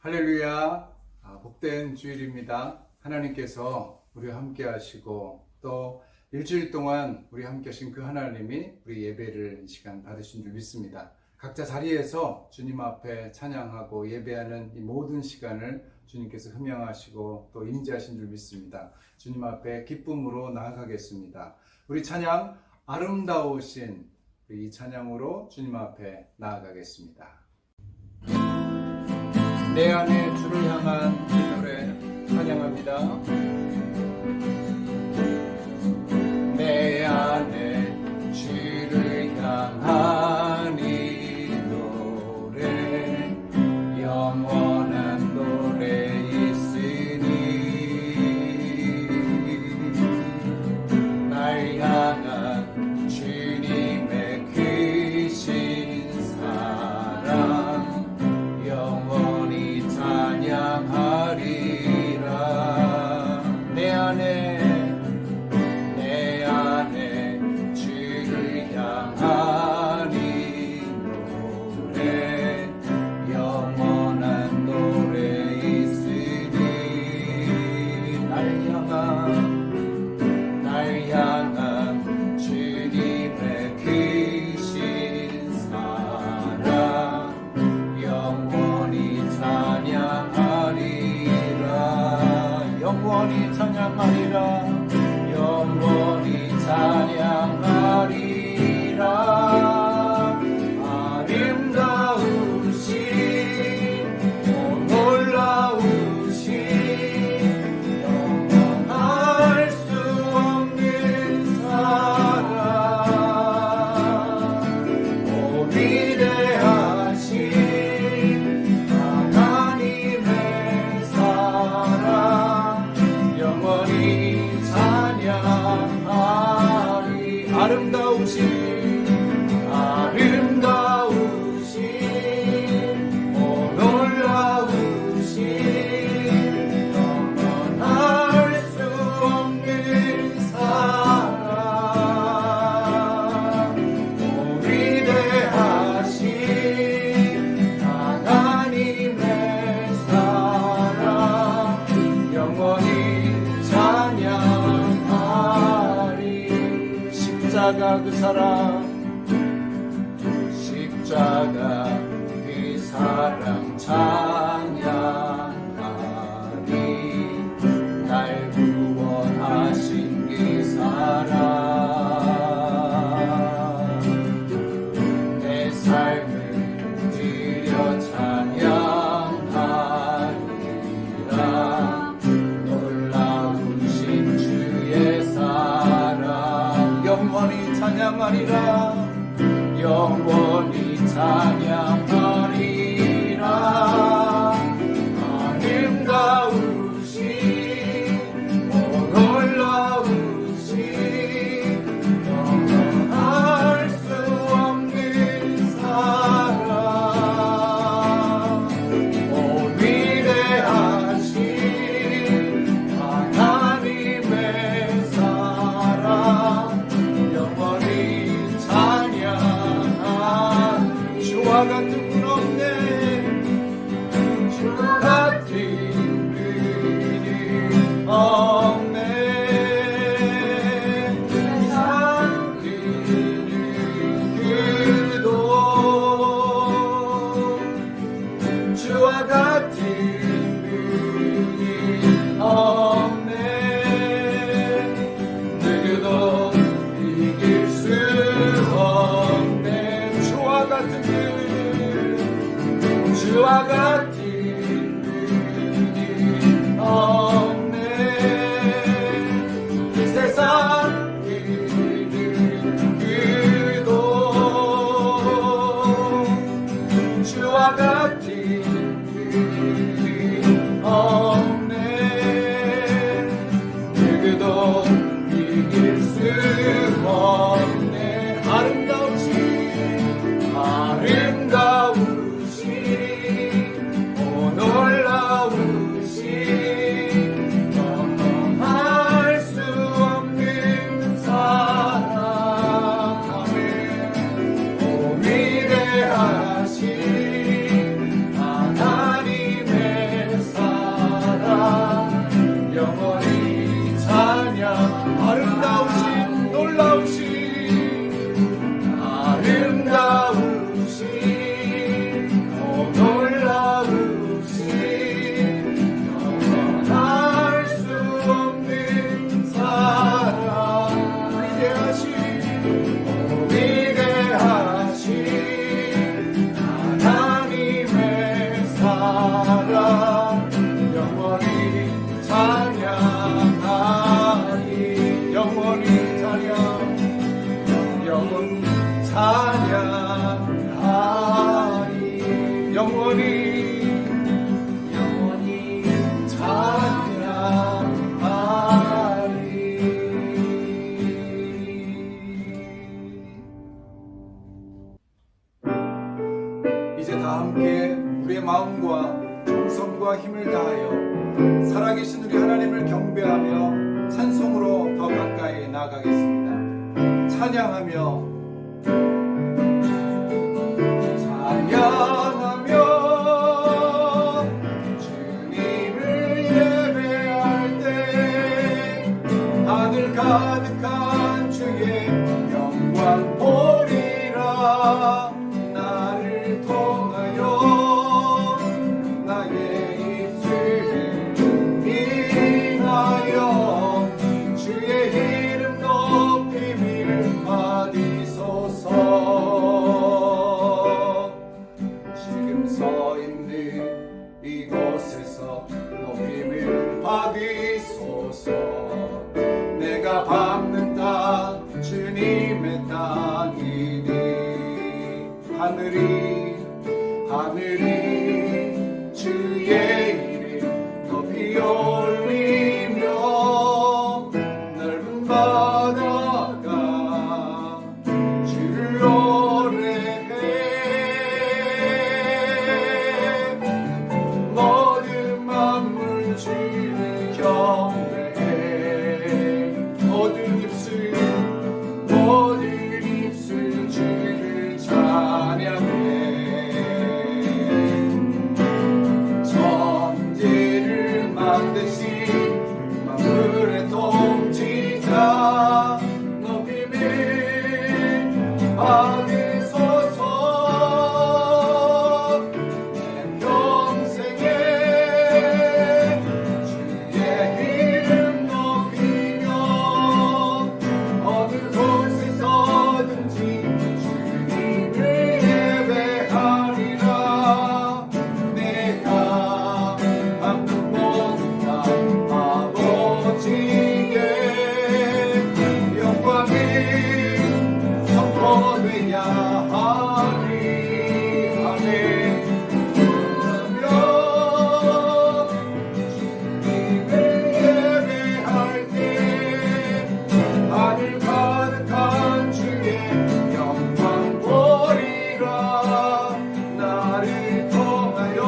할렐루야. 복된 주일입니다. 하나님께서 우리와 함께 하시고 또 일주일 동안 우리와 함께 하신 그 하나님이 우리 예배를 이 시간 받으신 줄 믿습니다. 각자 자리에서 주님 앞에 찬양하고 예배하는 이 모든 시간을 주님께서 흠양하시고 또 임재하신 줄 믿습니다. 주님 앞에 기쁨으로 나아가겠습니다. 우리 찬양 아름다우신 이 찬양으로 주님 앞에 나아가겠습니다. 내 안에 주를 향한 이 노래 찬양합니다. 내 안에 주를 향한 이 노래 영원한 노래 있으니 날 향한 주님의 크신 사랑 영원히 찬양하리라. 내 안에 주를 향한 이 노래 영원한 노래 있으니 날 향한 주님의 크신 사랑 영원히 찬양하리라. 영원히 찬양하리라. 영원히 찬양하리라. 아름다우신 놀라우신 영원할 수 없는 사랑 오 위대하신 하나님의 사랑 영원히 찬양하리. 아름다우신 오 놀라우신 영원할 수 없는 사랑 오 위대하신 하나님의 사랑 영원히 찬양하리. 십자가 그 사랑 찬양하리. 날 구원하신 그 사랑 내 삶을 드려 찬양하리라. 놀라우신 주의 사랑 영원히 찬양하리라. 영원히 찬양하리라. 아름다우신 오 놀라우신 영원할 수 없는 사랑 오 위대하신 하나님의 사랑 영원히 주와 같은 분 없네. 주와 같은 분이 없네. 세상 그는 그도 주와 같은 분이 없네. 누구도 이길 수 없네. 주와 같은 분이 없네. 이 세상 그는 그도 주와 같은 분이 없네. 누구도 이길 수 없네. 아름다우신 오 놀라우신 영원할 수 없는 사랑 오 위대하신 하나님 이제 다 함께 우리의 마음과 정성과 힘을 다하여 살아계신 우리 하나님을 경배하며 찬송으로 더 가까이 나아가겠습니다. 찬양하며 주님을 예배할 때 하늘 가득한 주의 영광 보리라. 나를 통하여 나의 입술을 인하여 주의 이름 높임을 받으소서. 지금 서 있는 이곳에서 높임을 받으소서. 내가 밟는 땅 주님의 땅이니 하늘이 주의 이름 높이 올리며 넓은 바다가 주를 노래해. 모든 만물 주를 경배해. 모든 입술 주를 찬양해. 천지를 만드신 만물의 통치자 높임을 받으소서. 내 평생에 주의 이름 높이며 어느 곳에서든지 주님을 예배하리라. 내가 밟는 모든 땅 아버지의 영광이 선포되야 하리. 아멘. 주님을 예배할 때 하늘 가득한 주의 영광 보리라. 나를 통하여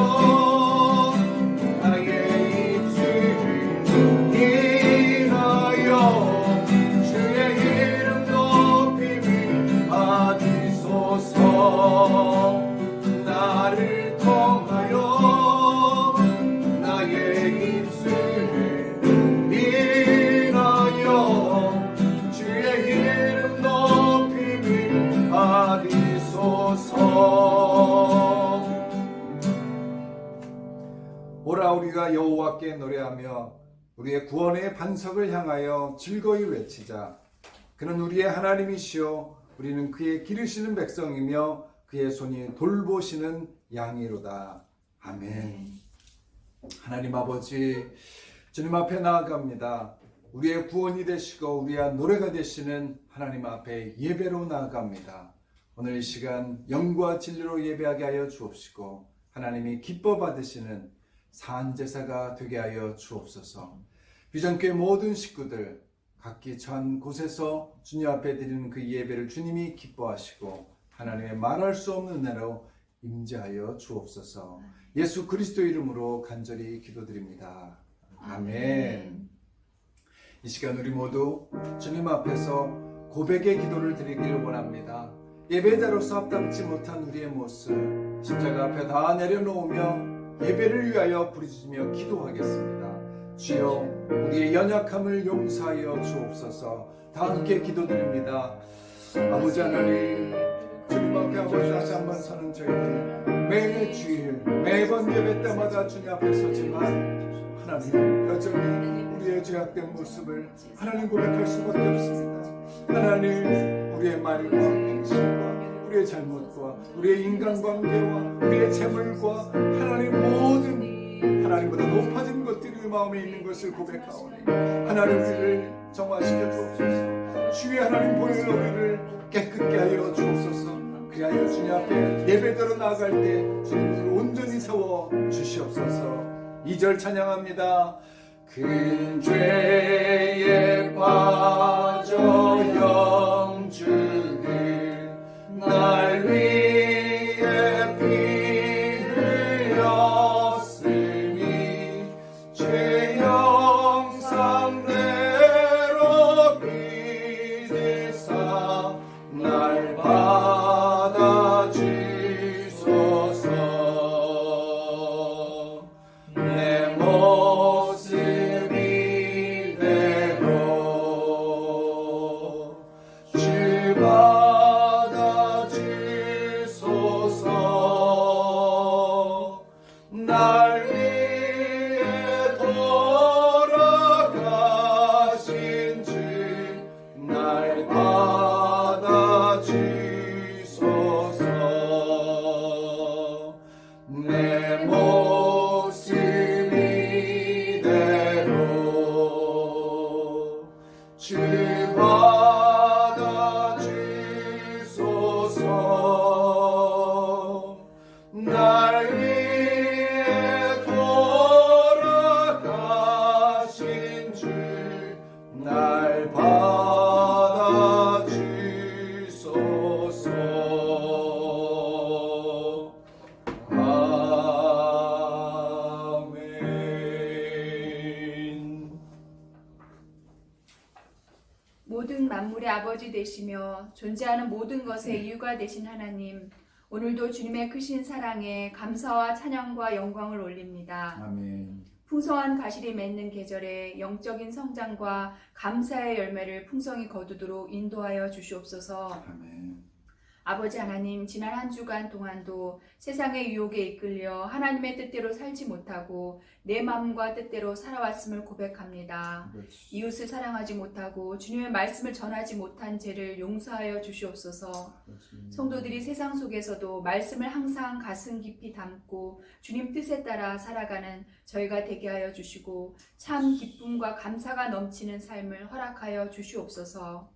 나의 입술을 인하여 주의 이름 높임을 받으소서. 나를 통하여 나의 입술을 인하여 주의 이름 높임을 받으소서. 오라 우리가 여호와께 노래하며 우리의 구원의 반석을 향하여 즐거이 외치자. 그는 우리의 하나님이시요 우리는 그의 기르시는 백성이며 그의 손이 돌보시는 양이로다. 아멘. 하나님 아버지, 주님 앞에 나아갑니다. 우리의 구원이 되시고 우리의 노래가 되시는 하나님 앞에 예배로 나아갑니다. 오늘 이 시간 영과 진리로 예배하게 하여 주옵시고 하나님이 기뻐 받으시는 산제사가 되게 하여 주옵소서. 비전교회 모든 식구들 각기 처한 곳에서 주님 앞에 드리는 그 예배를 주님이 기뻐하시고 하나님의 말할 수 없는 은혜로 임재하여 주옵소서. 예수 그리스도 이름으로 간절히 기도드립니다. 아멘. 이 시간 우리 모두 주님 앞에서 고백의 기도를 드리기를 원합니다. 예배자로서 합당치 못한 우리의 모습 십자가 앞에 다 내려놓으며 예배를 위하여 부르짖으며 기도하겠습니다. 주여 우리의 연약함을 용서하여 주옵소서. 다 함께 기도드립니다. 아버지 하나님, 주님 앞에 아버지 다시 한번 서는 저희들 매일 주일 매번 예배 때마다 주님 앞에 서지만 하나님 여전히 우리의 죄악된 모습을 하나님 고백할 수밖에 없습니다. 하나님 우리의 말과 행실과 우리의 잘못과 우리의 인간관계와 우리의 재물과 하나님 모든 하나님보다 높아진 것들이 마음에 있는 것을 고백하오니 하나님 우리를 정화시켜 주옵소서. 주의 하나님 보혈로 우리를 깨끗게 하여 주옵소서. 그리하여 주님 앞에 예배대로 나아갈 때 주님을 온전히 세워 주시옵소서. 2절 찬양합니다. 큰 죄에 빠져 영주를 날 위해 내 모습 이대로 주 받아주소서. 날 위해 돌아가신 주 날 받아주소서. 아멘. 모든 만물의 아버지 되시며 존재하는 모든 것의 이유가 되신 하나님, 오늘도 주님의 크신 사랑에 감사와 찬양과 영광을 올립니다. 아멘. 풍성한 가실이 맺는 계절에 영적인 성장과 감사의 열매를 풍성히 거두도록 인도하여 주시옵소서. 아멘. 아버지 하나님, 지난 한 주간 동안도 세상의 유혹에 이끌려 하나님의 뜻대로 살지 못하고 내 마음과 뜻대로 살아왔음을 고백합니다. 그렇지. 이웃을 사랑하지 못하고 주님의 말씀을 전하지 못한 죄를 용서하여 주시옵소서. 그렇지. 성도들이 세상 속에서도 말씀을 항상 가슴 깊이 담고 주님 뜻에 따라 살아가는 저희가 되게 하여 주시고 참 기쁨과 감사가 넘치는 삶을 허락하여 주시옵소서.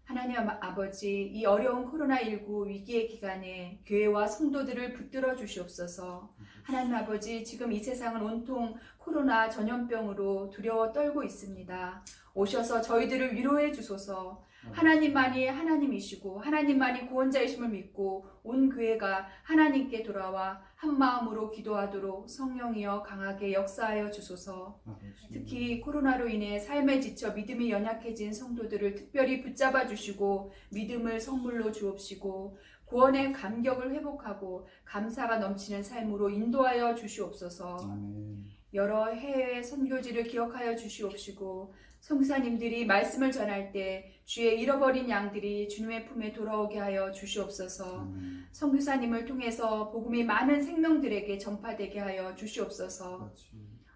하나님 아버지, 이 어려운 코로나19 위기의 기간에 교회와 성도들을 붙들어 주시옵소서. 하나님 아버지, 지금 이 세상은 온통 코로나 전염병으로 두려워 떨고 있습니다. 오셔서 저희들을 위로해 주소서. 하나님만이 하나님이시고 하나님만이 구원자이심을 믿고 온 교회가 하나님께 돌아와 한 마음으로 기도하도록 성령이여 강하게 역사하여 주소서. 특히 코로나로 인해 삶에 지쳐 믿음이 연약해진 성도들을 특별히 붙잡아 주시고 믿음을 선물로 주옵시고 구원의 감격을 회복하고 감사가 넘치는 삶으로 인도하여 주시옵소서. 아멘. 여러 해외 선교지를 기억하여 주시옵시고 성사님들이 말씀을 전할 때 주의 잃어버린 양들이 주님의 품에 돌아오게 하여 주시옵소서. 아멘. 선교사님을 통해서 복음이 많은 생명들에게 전파되게 하여 주시옵소서. 그렇지.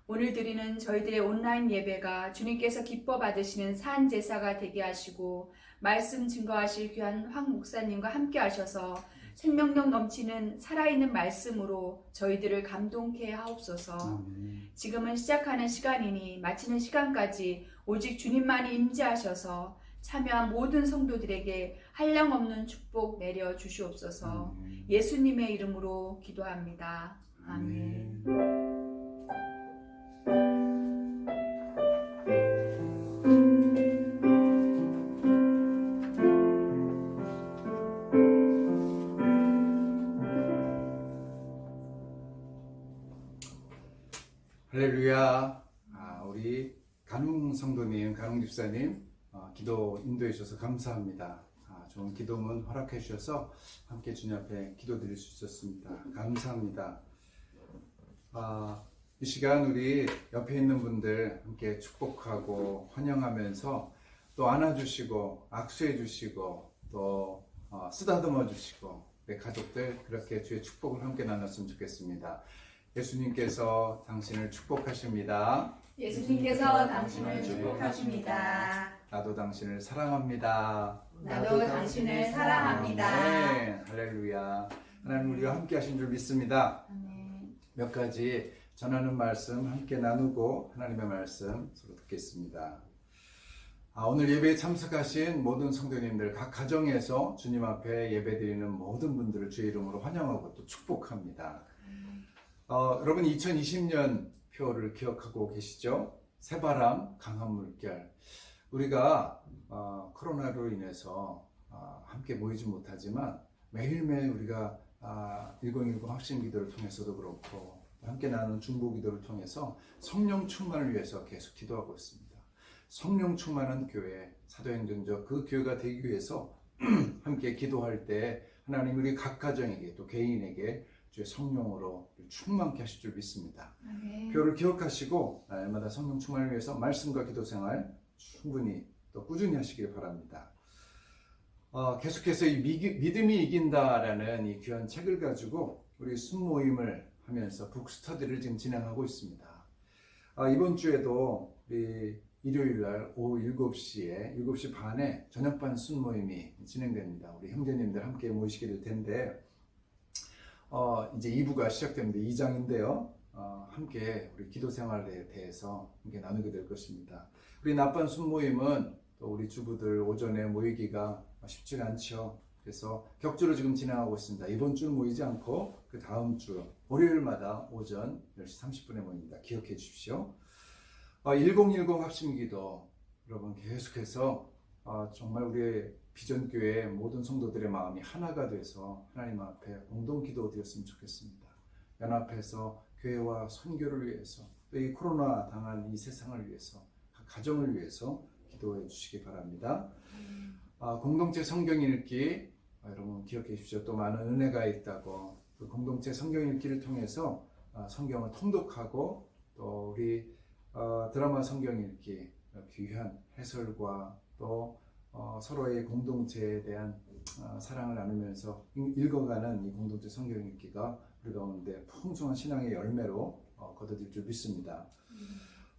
오늘 드리는 저희들의 온라인 예배가 주님께서 기뻐 받으시는 산 제사가 되게 하시고 말씀 증거하실 귀한 황 목사님과 함께 하셔서 생명력 넘치는 살아있는 말씀으로 저희들을 감동케 하옵소서. 아멘. 지금은 시작하는 시간이니 마치는 시간까지 오직 주님만이 임재하셔서 참여한 모든 성도들에게 한량없는 축복 내려 주시옵소서. 아멘. 예수님의 이름으로 기도합니다. 아멘. 할렐루야. 우리 간웅 성도님, 간웅 집사님 기도 인도해 주셔서 감사합니다. 좋은 기도문 허락해 주셔서 함께 주님 앞에 기도드릴 수 있었습니다. 감사합니다. 이 시간 우리 옆에 있는 분들 함께 축복하고 환영하면서 또 안아주시고 악수해 주시고 또 쓰다듬어 주시고 내 가족들 그렇게 주의 축복을 함께 나눴으면 좋겠습니다. 예수님께서 당신을 축복하십니다. 예수님께서 당신을 축복하십니다. 나도 당신을 사랑합니다. 나도 당신을 사랑합니다. 네, 할렐루야. 하나님 우리와 함께 하신 줄 믿습니다. 아멘. 몇 가지 전하는 말씀 함께 나누고 하나님의 말씀 서로 듣겠습니다. 오늘 예배에 참석하신 모든 성도님들 각 가정에서 주님 앞에 예배드리는 모든 분들을 주의 이름으로 환영하고 또 축복합니다. 여러분 2020년 표를 기억하고 계시죠? 새바람, 강한 물결. 우리가 코로나로 인해서 함께 모이지 못하지만 매일매일 우리가 1010 확신 기도를 통해서도 그렇고 함께 나누는 중보 기도를 통해서 성령 충만을 위해서 계속 기도하고 있습니다. 성령 충만한 교회, 사도행전적 그 교회가 되기 위해서 함께 기도할 때 하나님 우리 각 가정에게 또 개인에게 주의 성령으로 충만케 하실 줄 믿습니다. 아멘. 표를 기억하시고 날마다 성령 충만을 위해서 말씀과 기도 생활 충분히 또 꾸준히 하시길 바랍니다. 계속해서 이 믿음이 이긴다라는 이 귀한 책을 가지고 우리 순모임을 하면서 북스터디를 지금 진행하고 있습니다. 이번 주에도 우리 일요일날 오후 7시 반에 저녁반 순모임이 진행됩니다. 우리 형제님들 함께 모이시게 될 텐데 이제 2부가 시작됩니다. 2장인데요. 함께 우리 기도 생활에 대해서 함께 나누게 될 것입니다. 우리 낮반 순모임은 또 우리 주부들 오전에 모이기가 쉽지가 않죠. 그래서 격주로 지금 진행하고 있습니다. 이번 주 모이지 않고 그 다음 주 월요일마다 오전 10시 30분에 모입니다. 기억해 주십시오. 1010 합심기도 여러분 계속해서 정말 우리의 비전교회 모든 성도들의 마음이 하나가 돼서 하나님 앞에 공동 기도드렸으면 좋겠습니다. 연합해서 교회와 선교를 위해서 또 이 코로나 당한 이 세상을 위해서 각 가정을 위해서 기도해 주시기 바랍니다. 공동체 성경 읽기 여러분 기억해 주십시오. 또 많은 은혜가 있다고 그 공동체 성경 읽기를 통해서 성경을 통독하고 또 우리 드라마 성경 읽기 귀한 해설과 또 서로의 공동체에 대한 사랑을 나누면서 읽어가는 이 공동체 성경 읽기가 우리 가운데 풍성한 신앙의 열매로 거둬들 줄 믿습니다.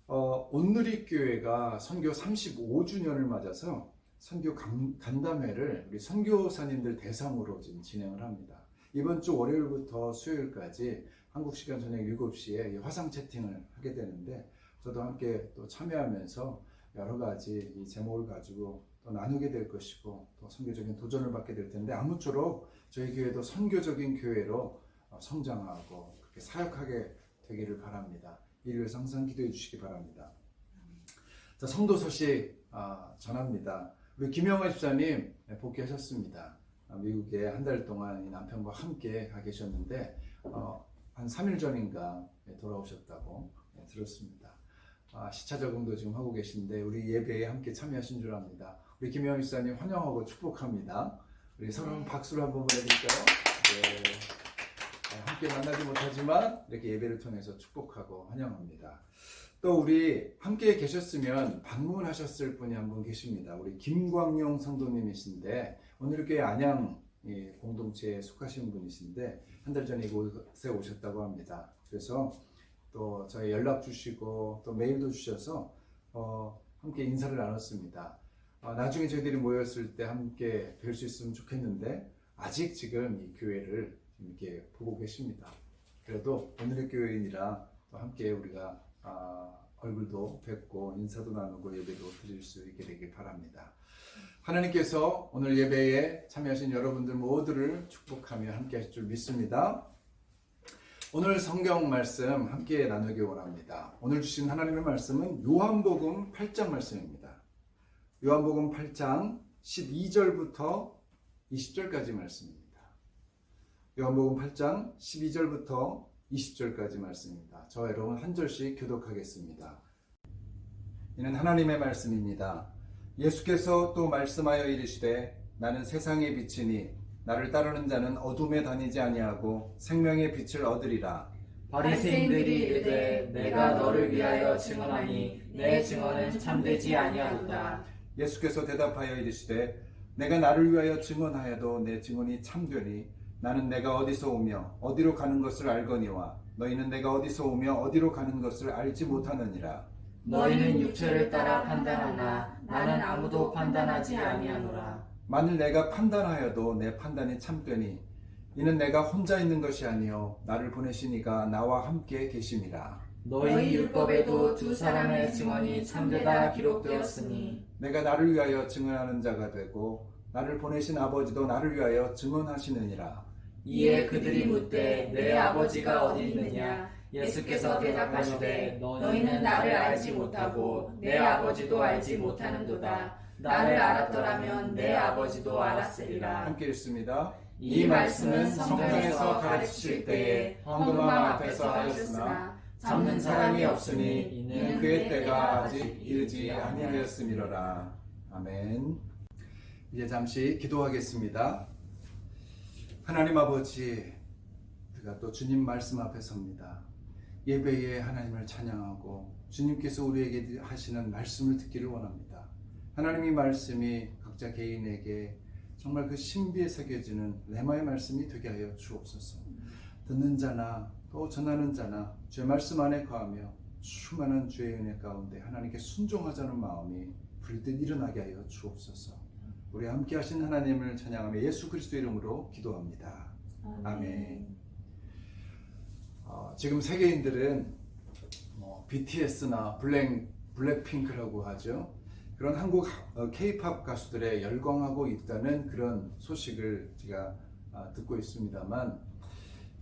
온누리교회가 선교 35주년을 맞아서 선교 간담회를 우리 선교사님들 대상으로 지금 진행을 합니다. 이번 주 월요일부터 수요일까지 한국 시간 저녁 7시에 화상 채팅을 하게 되는데 저도 함께 또 참여하면서 여러 가지 이 제목을 가지고 또 나누게 될 것이고 또 선교적인 도전을 받게 될 텐데 아무쪼록 저희 교회도 선교적인 교회로 성장하고 그렇게 사역하게 되기를 바랍니다. 이를 항상 기도해 주시기 바랍니다. 자, 성도 소식 전합니다. 우리 김영하 집사님 복귀하셨습니다. 미국에 한 달 동안 남편과 함께 가 계셨는데 한 3일 전인가 돌아오셨다고 들었습니다. 시차 적응도 지금 하고 계신데 우리 예배에 함께 참여하신 줄 압니다. 우리 김영하 집사님 환영하고 축복합니다. 우리 서로 박수를 한번 보내드릴까요? 네. 함께 만나지 못하지만 이렇게 예배를 통해서 축복하고 환영합니다. 또 우리 함께 계셨으면 방문하셨을 분이 한 분 계십니다. 우리 김광용 성도님이신데 오늘교회 안양 공동체에 속하신 분이신데 한 달 전에 이곳에 오셨다고 합니다. 그래서 또 저희 연락 주시고 또 메일도 주셔서 함께 인사를 나눴습니다. 나중에 저희들이 모였을 때 함께 뵐 수 있으면 좋겠는데 아직 지금 이 교회를 이렇게 보고 계십니다. 그래도 오늘의 교회인이라 또 함께 우리가 얼굴도 뵙고 인사도 나누고 예배도 드릴 수 있게 되길 바랍니다. 하나님께서 오늘 예배에 참여하신 여러분들 모두를 축복하며 함께 하실 줄 믿습니다. 오늘 성경 말씀 함께 나누기 원합니다. 오늘 주신 하나님의 말씀은 요한복음 8장 말씀입니다. 요한복음 8장 12절부터 20절까지 말씀입니다. 요한복음 8장 12절부터 20절까지 말씀입니다. 저 여러분 한 절씩 교독하겠습니다. 이는 하나님의 말씀입니다. 예수께서 또 말씀하여 이르시되 나는 세상의 빛이니 나를 따르는 자는 어둠에 다니지 아니하고 생명의 빛을 얻으리라. 바리새인들이 이르되 내가 너를 위하여 증언하니 내 증언은 참되지 아니하도다. 예수께서 대답하여 이르시되 내가 나를 위하여 증언하여도 내 증언이 참되니 나는 내가 어디서 오며 어디로 가는 것을 알거니와 너희는 내가 어디서 오며 어디로 가는 것을 알지 못하느니라. 너희는 육체를 따라 판단하나 나는 아무도 판단하지 아니하노라. 만일 내가 판단하여도 내 판단이 참되니 이는 내가 혼자 있는 것이 아니요 나를 보내시니가 나와 함께 계심이라. 너희 율법에도 두 사람의 증언이 참되다 기록되었으니 내가 나를 위하여 증언하는 자가 되고 나를 보내신 아버지도 나를 위하여 증언하시느니라. 이에 그들이 묻되 내 아버지가 어디 있느냐. 예수께서 대답하시되 너희는 나를 알지 못하고 내 아버지도 알지 못하는도다. 나를 알았더라면 내 아버지도 알았으리라. 함께 읽습니다. 이 말씀은 성경에서 가르치실 때에 헌금함 앞에서 하였으나 잡는 사람이 없으니 이는 그의 때가 아직 이르지 아니하였음이로라. 아멘. 이제 잠시 기도하겠습니다. 하나님 아버지, 우리가 또 주님 말씀 앞에 섭니다. 예배에 하나님을 찬양하고 주님께서 우리에게 하시는 말씀을 듣기를 원합니다. 하나님의 말씀이 각자 개인에게 정말 그 신비에 새겨지는 레마의 말씀이 되게 하여 주옵소서. 듣는 자나 또 전하는 자나 주의 말씀 안에 거하며 충만한 주의 은혜 가운데 하나님께 순종하자는 마음이 불듯 일어나게 하여 주옵소서. 우리 함께 하신 하나님을 찬양하며 예수 그리스도 이름으로 기도합니다. 아멘. 지금 세계인들은 BTS나 블랙핑크라고 하죠. 그런 한국 K-팝 가수들에 열광하고 있다는 그런 소식을 제가 듣고 있습니다만,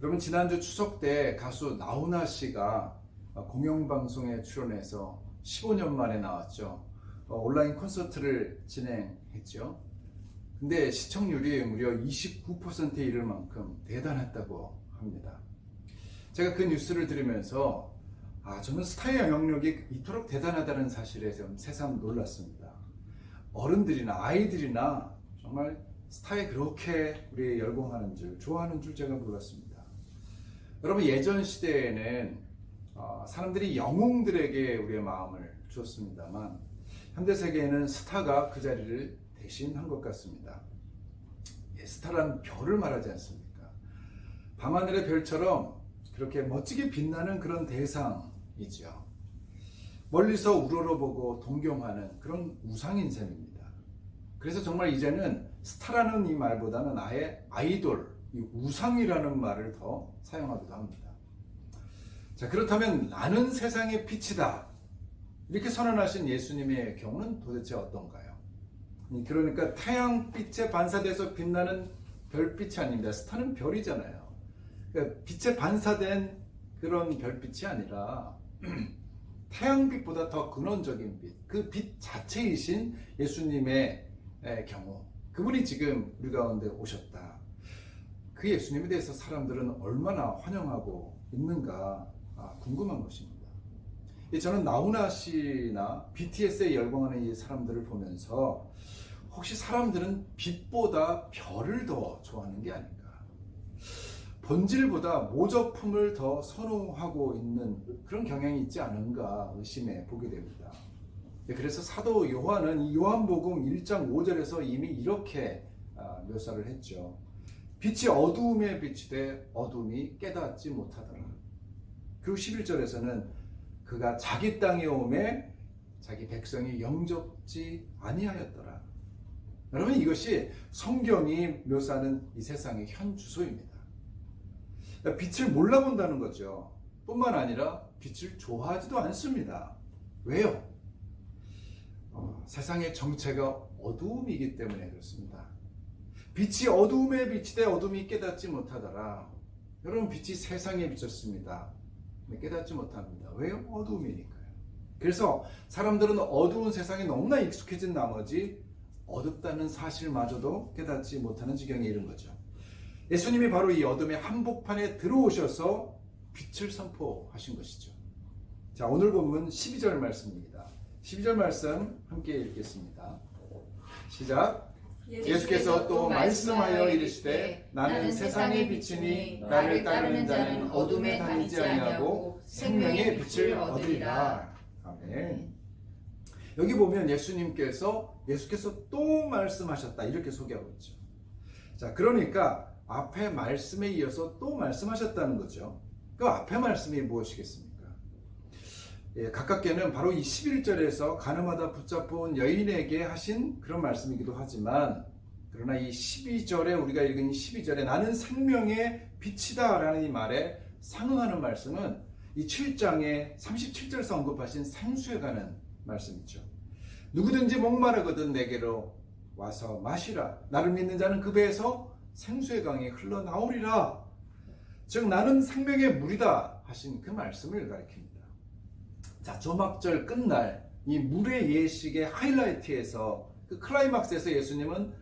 여러분 지난주 추석 때 가수 나훈아 씨가 공영방송에 출연해서 15년 만에 나왔죠. 온라인 콘서트를 진행했죠. 근데 시청률이 무려 29%에 이를 만큼 대단했다고 합니다. 제가 그 뉴스를 들으면서 저는 스타의 영향력이 이토록 대단하다는 사실에 좀 새삼 놀랐습니다. 어른들이나 아이들이나 정말 스타에 그렇게 우리 열광하는 줄, 좋아하는 줄 제가 몰랐습니다. 여러분 예전 시대에는 사람들이 영웅들에게 우리의 마음을 주었습니다만, 현대 세계에는 스타가 그 자리를 대신한 것 같습니다. 스타란 별을 말하지 않습니까? 밤하늘의 별처럼 그렇게 멋지게 빛나는 그런 대상이죠. 멀리서 우러러보고 동경하는 그런 우상인 셈입니다. 그래서 정말 이제는 스타라는 이 말보다는 아예 아이돌, 이 우상이라는 말을 더 사용하기도 합니다. 자, 그렇다면 나는 세상의 빛이다, 이렇게 선언하신 예수님의 경우는 도대체 어떤가요? 그러니까 태양빛에 반사돼서 빛나는 별빛이 아닙니다. 스타는 별이잖아요. 그러니까 빛에 반사된 그런 별빛이 아니라 태양빛보다 더 근원적인 빛, 그 빛 자체이신 예수님의 경우, 그분이 지금 우리 가운데 오셨다. 그 예수님에 대해서 사람들은 얼마나 환영하고 있는가 궁금한 것입니다. 저는 나훈아 씨나 BTS에 열광하는 이 사람들을 보면서 혹시 사람들은 빛보다 별을 더 좋아하는 게 아닌가, 본질보다 모조품을 더 선호하고 있는 그런 경향이 있지 않은가 의심해 보게 됩니다. 그래서 사도 요한은 이 요한복음 1장 5절에서 이미 이렇게 묘사를 했죠. 빛이 어두움에 비치되 어둠이 깨닫지 못하더라. 그리고 11절에서는 그가 자기 땅에 오매 자기 백성이 영접지 아니하였더라. 여러분 이것이 성경이 묘사하는 이 세상의 현 주소입니다. 빛을 몰라본다는 거죠. 뿐만 아니라 빛을 좋아하지도 않습니다. 왜요? 세상의 정체가 어두움이기 때문에 그렇습니다. 빛이 어두움에 비치되 어둠이 깨닫지 못하더라. 여러분 빛이 세상에 비쳤습니다. 깨닫지 못합니다. 왜요? 어두움이니까요. 그래서 사람들은 어두운 세상에 너무나 익숙해진 나머지 어둡다는 사실마저도 깨닫지 못하는 지경에 이른 거죠. 예수님이 바로 이 어둠의 한복판에 들어오셔서 빛을 선포하신 것이죠. 자, 오늘 본문 12절 말씀입니다. 12절 말씀 함께 읽겠습니다. 시작. 예수께서 또 말씀하여 이르시되 나는 세상의 빛이니 나를 따르는 자는 어둠에 다니지 아니하고 생명의 빛을 얻으리라. 아멘. 여기 보면 예수께서 또 말씀하셨다, 이렇게 소개하고 있죠. 자, 그러니까 앞에 말씀에 이어서 또 말씀하셨다는 거죠. 그 앞에 말씀이 무엇이겠습니까? 가깝게는 바로 이 11절에서 가늠하다 붙잡은 여인에게 하신 그런 말씀이기도 하지만, 그러나 이 12절에 우리가 읽은 이 12절에 나는 생명의 빛이다 라는 이 말에 상응하는 말씀은 이 7장의 37절에서 언급하신 생수에 관한 말씀이죠. 누구든지 목마르거든 내게로 와서 마시라. 나를 믿는 자는 그 배에서 생수의 강이 흘러나오리라. 즉 나는 생명의 물이다 하신 그 말씀을 가리킵니다. 자, 조막절 끝날 이 물의 예식의 하이라이트에서, 그 클라이막스에서 예수님은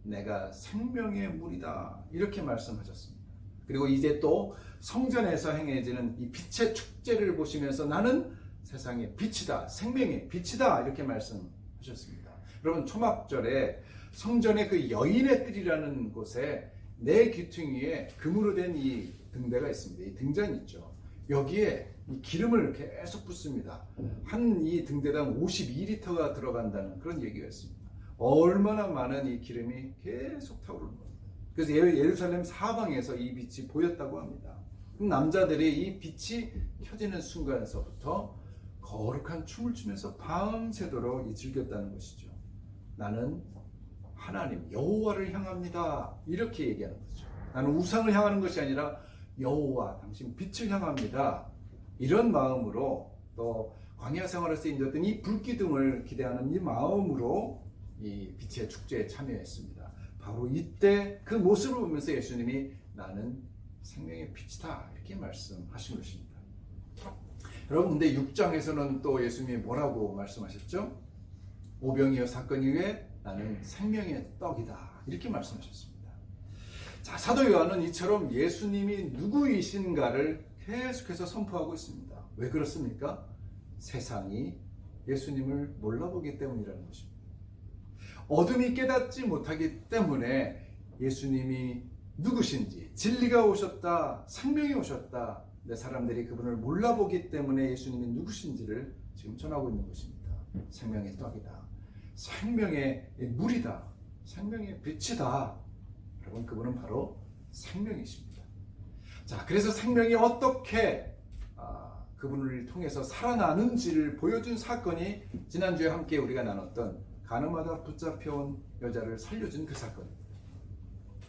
내가 생명의 물이다 이렇게 말씀하셨습니다. 그리고 이제 또 성전에서 행해지는 이 빛의 축제를 보시면서 나는 세상의 빛이다, 생명의 빛이다 이렇게 말씀하셨습니다. 여러분 초막절에 성전의 그 여인의 뜰이라는 곳에 네 귀퉁이에 금으로 된 이 등대가 있습니다. 이 등잔이 있죠. 여기에 이 기름을 계속 붓습니다. 한 이 등대당 52리터가 들어간다는 그런 얘기가 있습니다. 얼마나 많은 이 기름이 계속 타오르는 겁니다. 그래서 예루살렘 사방에서 이 빛이 보였다고 합니다. 남자들이 이 빛이 켜지는 순간에서부터 거룩한 춤을 추면서 밤새도록 즐겼다는 것이죠. 나는 하나님 여호와를 향합니다 이렇게 얘기하는 거죠. 나는 우상을 향하는 것이 아니라 여호와 당신 빛을 향합니다. 이런 마음으로 또 광야 생활에서 인도했던 이 불기둥을 기대하는 이 마음으로 이 빛의 축제에 참여했습니다. 바로 이때 그 모습을 보면서 예수님이 나는 생명의 빛이다 이렇게 말씀하신 것입니다. 여러분 근데 6장에서는 또 예수님이 뭐라고 말씀하셨죠? 오병이어 사건 이후에 나는 생명의 떡이다 이렇게 말씀하셨습니다. 자, 사도 요한은 이처럼 예수님이 누구이신가를 계속해서 선포하고 있습니다. 왜 그렇습니까? 세상이 예수님을 몰라보기 때문이라는 것입니다. 어둠이 깨닫지 못하기 때문에 예수님이 누구신지, 진리가 오셨다, 생명이 오셨다, 내 사람들이 그분을 몰라보기 때문에 예수님이 누구신지를 지금 전하고 있는 것입니다. 생명의 떡이다, 생명의 물이다, 생명의 빛이다. 여러분 그분은 바로 생명이십니다. 자, 그래서 생명이 어떻게 그분을 통해서 살아나는지를 보여준 사건이 지난주에 함께 우리가 나눴던 가늠하다 붙잡혀온 여자를 살려준 그 사건입니다.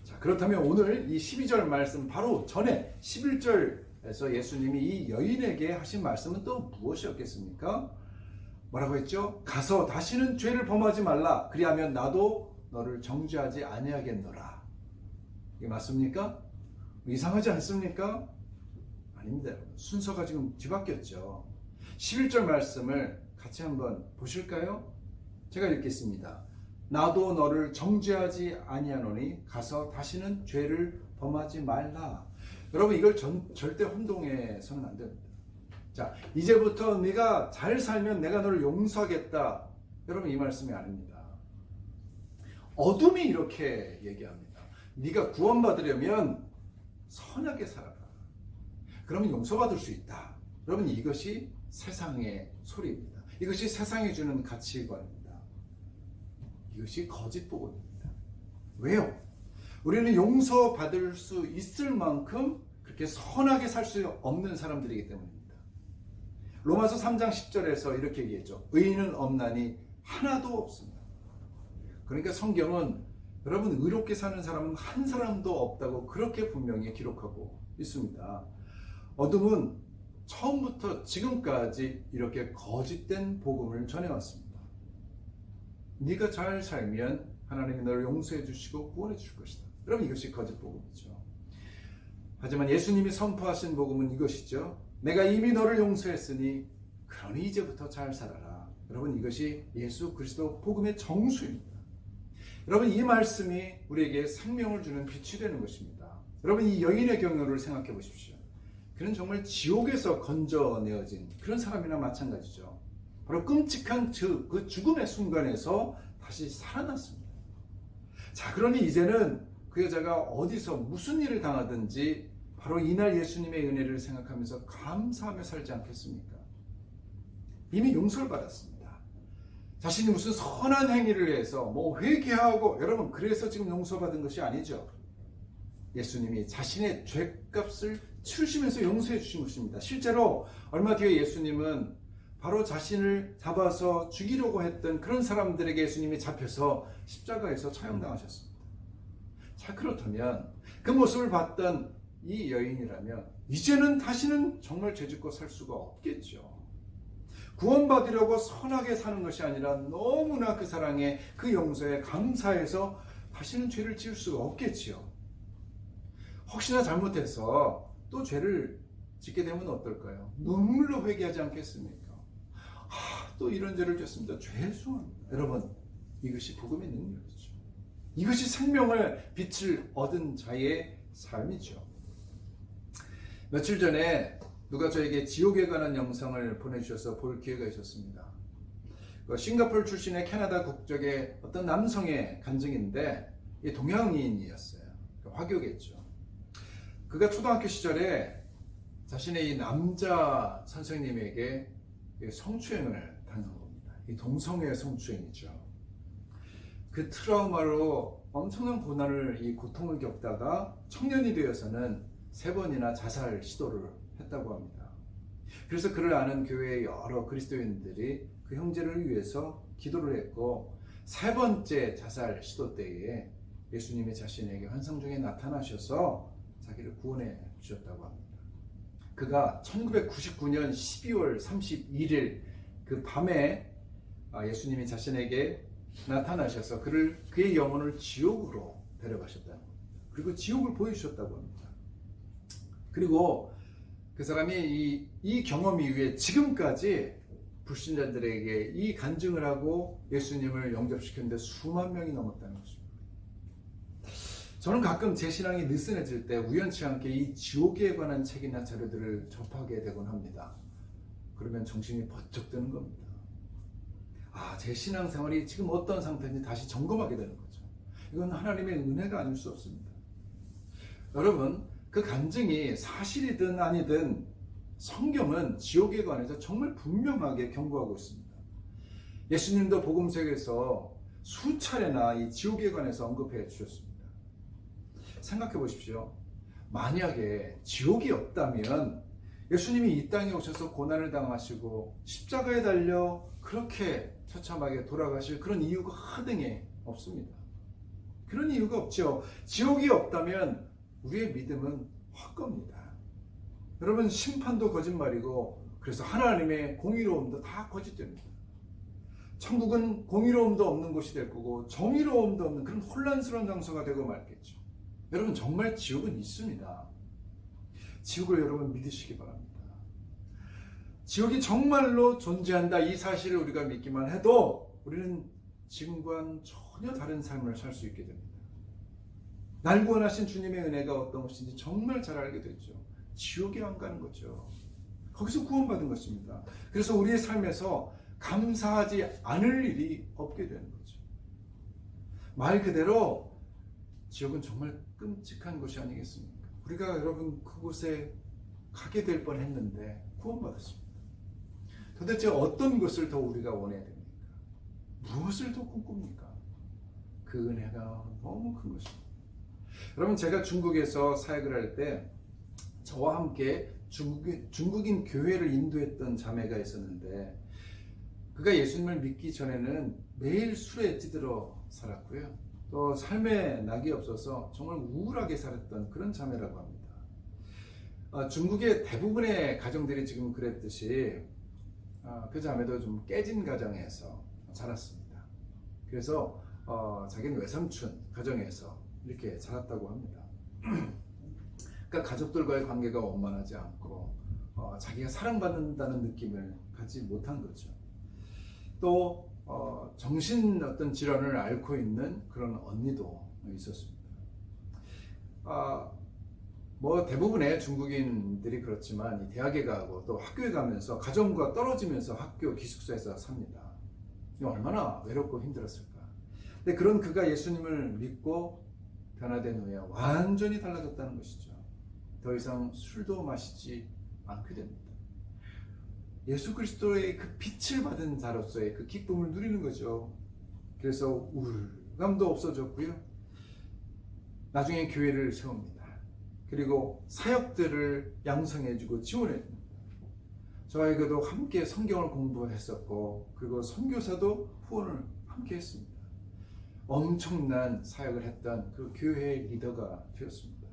자, 그렇다면 오늘 이 12절 말씀 바로 전에 11절에서 예수님이 이 여인에게 하신 말씀은 또 무엇이었겠습니까? 뭐라고 했죠? 가서 다시는 죄를 범하지 말라. 그리하면 나도 너를 정죄하지 아니하겠노라. 이게 맞습니까? 이상하지 않습니까? 아닙니다. 순서가 지금 뒤바뀌었죠. 11절 말씀을 같이 한번 보실까요? 제가 읽겠습니다. 나도 너를 정죄하지 아니하노니 가서 다시는 죄를 범하지 말라. 여러분 이걸 절대 혼동해서는 안 됩니다. 자, 이제부터 네가 잘 살면 내가 너를 용서하겠다. 여러분 이 말씀이 아닙니다. 어둠이 이렇게 얘기합니다. 네가 구원받으려면 선하게 살아라. 그러면 용서받을 수 있다. 여러분 이것이 세상의 소리입니다. 이것이 세상이 주는 가치관입니다. 이것이 거짓 복음입니다. 왜요? 우리는 용서받을 수 있을 만큼 그렇게 선하게 살 수 없는 사람들이기 때문입니다. 로마서 3장 10절에서 이렇게 얘기했죠. 의인은 없나니 하나도 없습니다. 그러니까 성경은 여러분 의롭게 사는 사람은 한 사람도 없다고 그렇게 분명히 기록하고 있습니다. 어둠은 처음부터 지금까지 이렇게 거짓된 복음을 전해왔습니다. 네가 잘 살면 하나님이 너를 용서해 주시고 구원해 줄 것이다. 여러분 이것이 거짓 복음이죠. 하지만 예수님이 선포하신 복음은 이것이죠. 내가 이미 너를 용서했으니 그러니 이제부터 잘 살아라. 여러분 이것이 예수 그리스도 복음의 정수입니다. 여러분 이 말씀이 우리에게 생명을 주는 빛이 되는 것입니다. 여러분 이 여인의 경우를 생각해 보십시오. 그는 정말 지옥에서 건져내어진 그런 사람이나 마찬가지죠. 바로 끔찍한 그 죽음의 순간에서 다시 살아났습니다. 자, 그러니 이제는 그 여자가 어디서 무슨 일을 당하든지 바로 이날 예수님의 은혜를 생각하면서 감사하며 살지 않겠습니까? 이미 용서를 받았습니다. 자신이 무슨 선한 행위를 해서 회개하고 여러분 그래서 지금 용서받은 것이 아니죠. 예수님이 자신의 죄값을 치르시면서 용서해 주신 것입니다. 실제로 얼마 뒤에 예수님은 바로 자신을 잡아서 죽이려고 했던 그런 사람들에게 예수님이 잡혀서 십자가에서 처형당하셨습니다. 자, 그렇다면 그 모습을 봤던 이 여인이라면 이제는 다시는 정말 죄짓고 살 수가 없겠죠. 구원받으려고 선하게 사는 것이 아니라 너무나 그 사랑에 그 용서에 감사해서 다시는 죄를 지을 수가 없겠지요. 혹시나 잘못해서 또 죄를 짓게 되면 어떨까요? 눈물로 회개하지 않겠습니까? 또 이런 죄를 졌습니다. 죄송합니다. 여러분 이것이 복음의 능력이죠. 이것이 생명을 빛을 얻은 자의 삶이죠. 며칠 전에 누가 저에게 지옥에 관한 영상을 보내주셔서 볼 기회가 있었습니다. 싱가포르 출신의 캐나다 국적의 어떤 남성의 간증인데 동양인이었어요. 화교겠죠. 그가 초등학교 시절에 자신의 이 남자 선생님에게 성추행을 당한 겁니다. 이 동성애 성추행이죠. 그 트라우마로 엄청난 고난을 이 고통을 겪다가 청년이 되어서는 3번이나 자살 시도를 했다고 합니다. 그래서 그를 아는 교회의 여러 그리스도인들이 그 형제를 위해서 기도를 했고 3번째 자살 시도 때에 예수님이 자신에게 환상 중에 나타나셔서 자기를 구원해 주셨다고 합니다. 그가 1999년 12월 31일 그 밤에 예수님이 자신에게 나타나셔서 그의 영혼을 지옥으로 데려가셨다는 겁니다. 그리고 지옥을 보여주셨다고 합니다. 그리고 그 사람이 이 경험 이후에 지금까지 불신자들에게 이 간증을 하고 예수님을 영접시켰는데 수만 명이 넘었다는 것입니다. 저는 가끔 제 신앙이 느슨해질 때 우연치 않게 이 지옥에 관한 책이나 자료들을 접하게 되곤 합니다. 그러면 정신이 번쩍 드는 겁니다. 제 신앙생활이 지금 어떤 상태인지 다시 점검하게 되는 거죠. 이건 하나님의 은혜가 아닐 수 없습니다. 여러분, 그 간증이 사실이든 아니든 성경은 지옥에 관해서 정말 분명하게 경고하고 있습니다. 예수님도 복음서에서 수차례나 이 지옥에 관해서 언급해 주셨습니다. 생각해 보십시오. 만약에 지옥이 없다면 예수님이 이 땅에 오셔서 고난을 당하시고 십자가에 달려 그렇게 처참하게 돌아가실 그런 이유가 하등에 없습니다. 그런 이유가 없죠. 지옥이 없다면 우리의 믿음은 헛겁니다. 여러분, 심판도 거짓말이고 그래서 하나님의 공의로움도 다 거짓됩니다. 천국은 공의로움도 없는 곳이 될 거고 정의로움도 없는 그런 혼란스러운 장소가 되고 말겠죠. 여러분, 정말 지옥은 있습니다. 지옥을 여러분 믿으시기 바랍니다. 지옥이 정말로 존재한다, 이 사실을 우리가 믿기만 해도 우리는 지금과는 전혀 다른 삶을 살 수 있게 됩니다. 날 구원하신 주님의 은혜가 어떤 것인지 정말 잘 알게 되죠. 지옥에 안 가는 거죠. 거기서 구원받은 것입니다. 그래서 우리의 삶에서 감사하지 않을 일이 없게 되는 거죠. 말 그대로 지옥은 정말 끔찍한 곳이 아니겠습니까? 우리가 여러분 그곳에 가게 될 뻔했는데 구원받았습니다. 도대체 어떤 것을 더 우리가 원해야 됩니까? 무엇을 더 꿈꿉니까? 그 은혜가 너무 큰 것입니다. 여러분, 제가 중국에서 사역을 할 때 저와 함께 중국인 교회를 인도했던 자매가 있었는데 그가 예수님을 믿기 전에는 매일 술에 찌들어 살았고요. 또 삶에 낙이 없어서 정말 우울하게 살았던 그런 자매라고 합니다. 중국의 대부분의 가정들이 지금 그랬듯이 그 자매도 좀 깨진 가정에서 자랐습니다. 그래서 자기는 외삼촌 가정에서 이렇게 자랐다고 합니다. 그러니까 가족들과의 관계가 원만하지 않고 자기가 사랑받는다는 느낌을 갖지 못한 거죠. 또 정신 어떤 질환을 앓고 있는 그런 언니도 있었습니다. 뭐 대부분의 중국인들이 그렇지만 이 대학에 가고 또 학교에 가면서 가정과 떨어지면서 학교 기숙사에서 삽니다. 얼마나 외롭고 힘들었을까. 근데 그런 그가 예수님을 믿고 변화된 후에 완전히 달라졌다는 것이죠. 더 이상 술도 마시지 않게 됩니다. 예수 그리스도의 그 빛을 받은 자로서의 그 기쁨을 누리는 거죠. 그래서 우울감도 없어졌고요. 나중에 교회를 세웁니다. 그리고 사역들을 양성해주고 지원해줍니다. 저에게도 함께 성경을 공부했었고 그리고 선교사도 후원을 함께 했습니다. 엄청난 사역을 했던 그 교회의 리더가 되었습니다.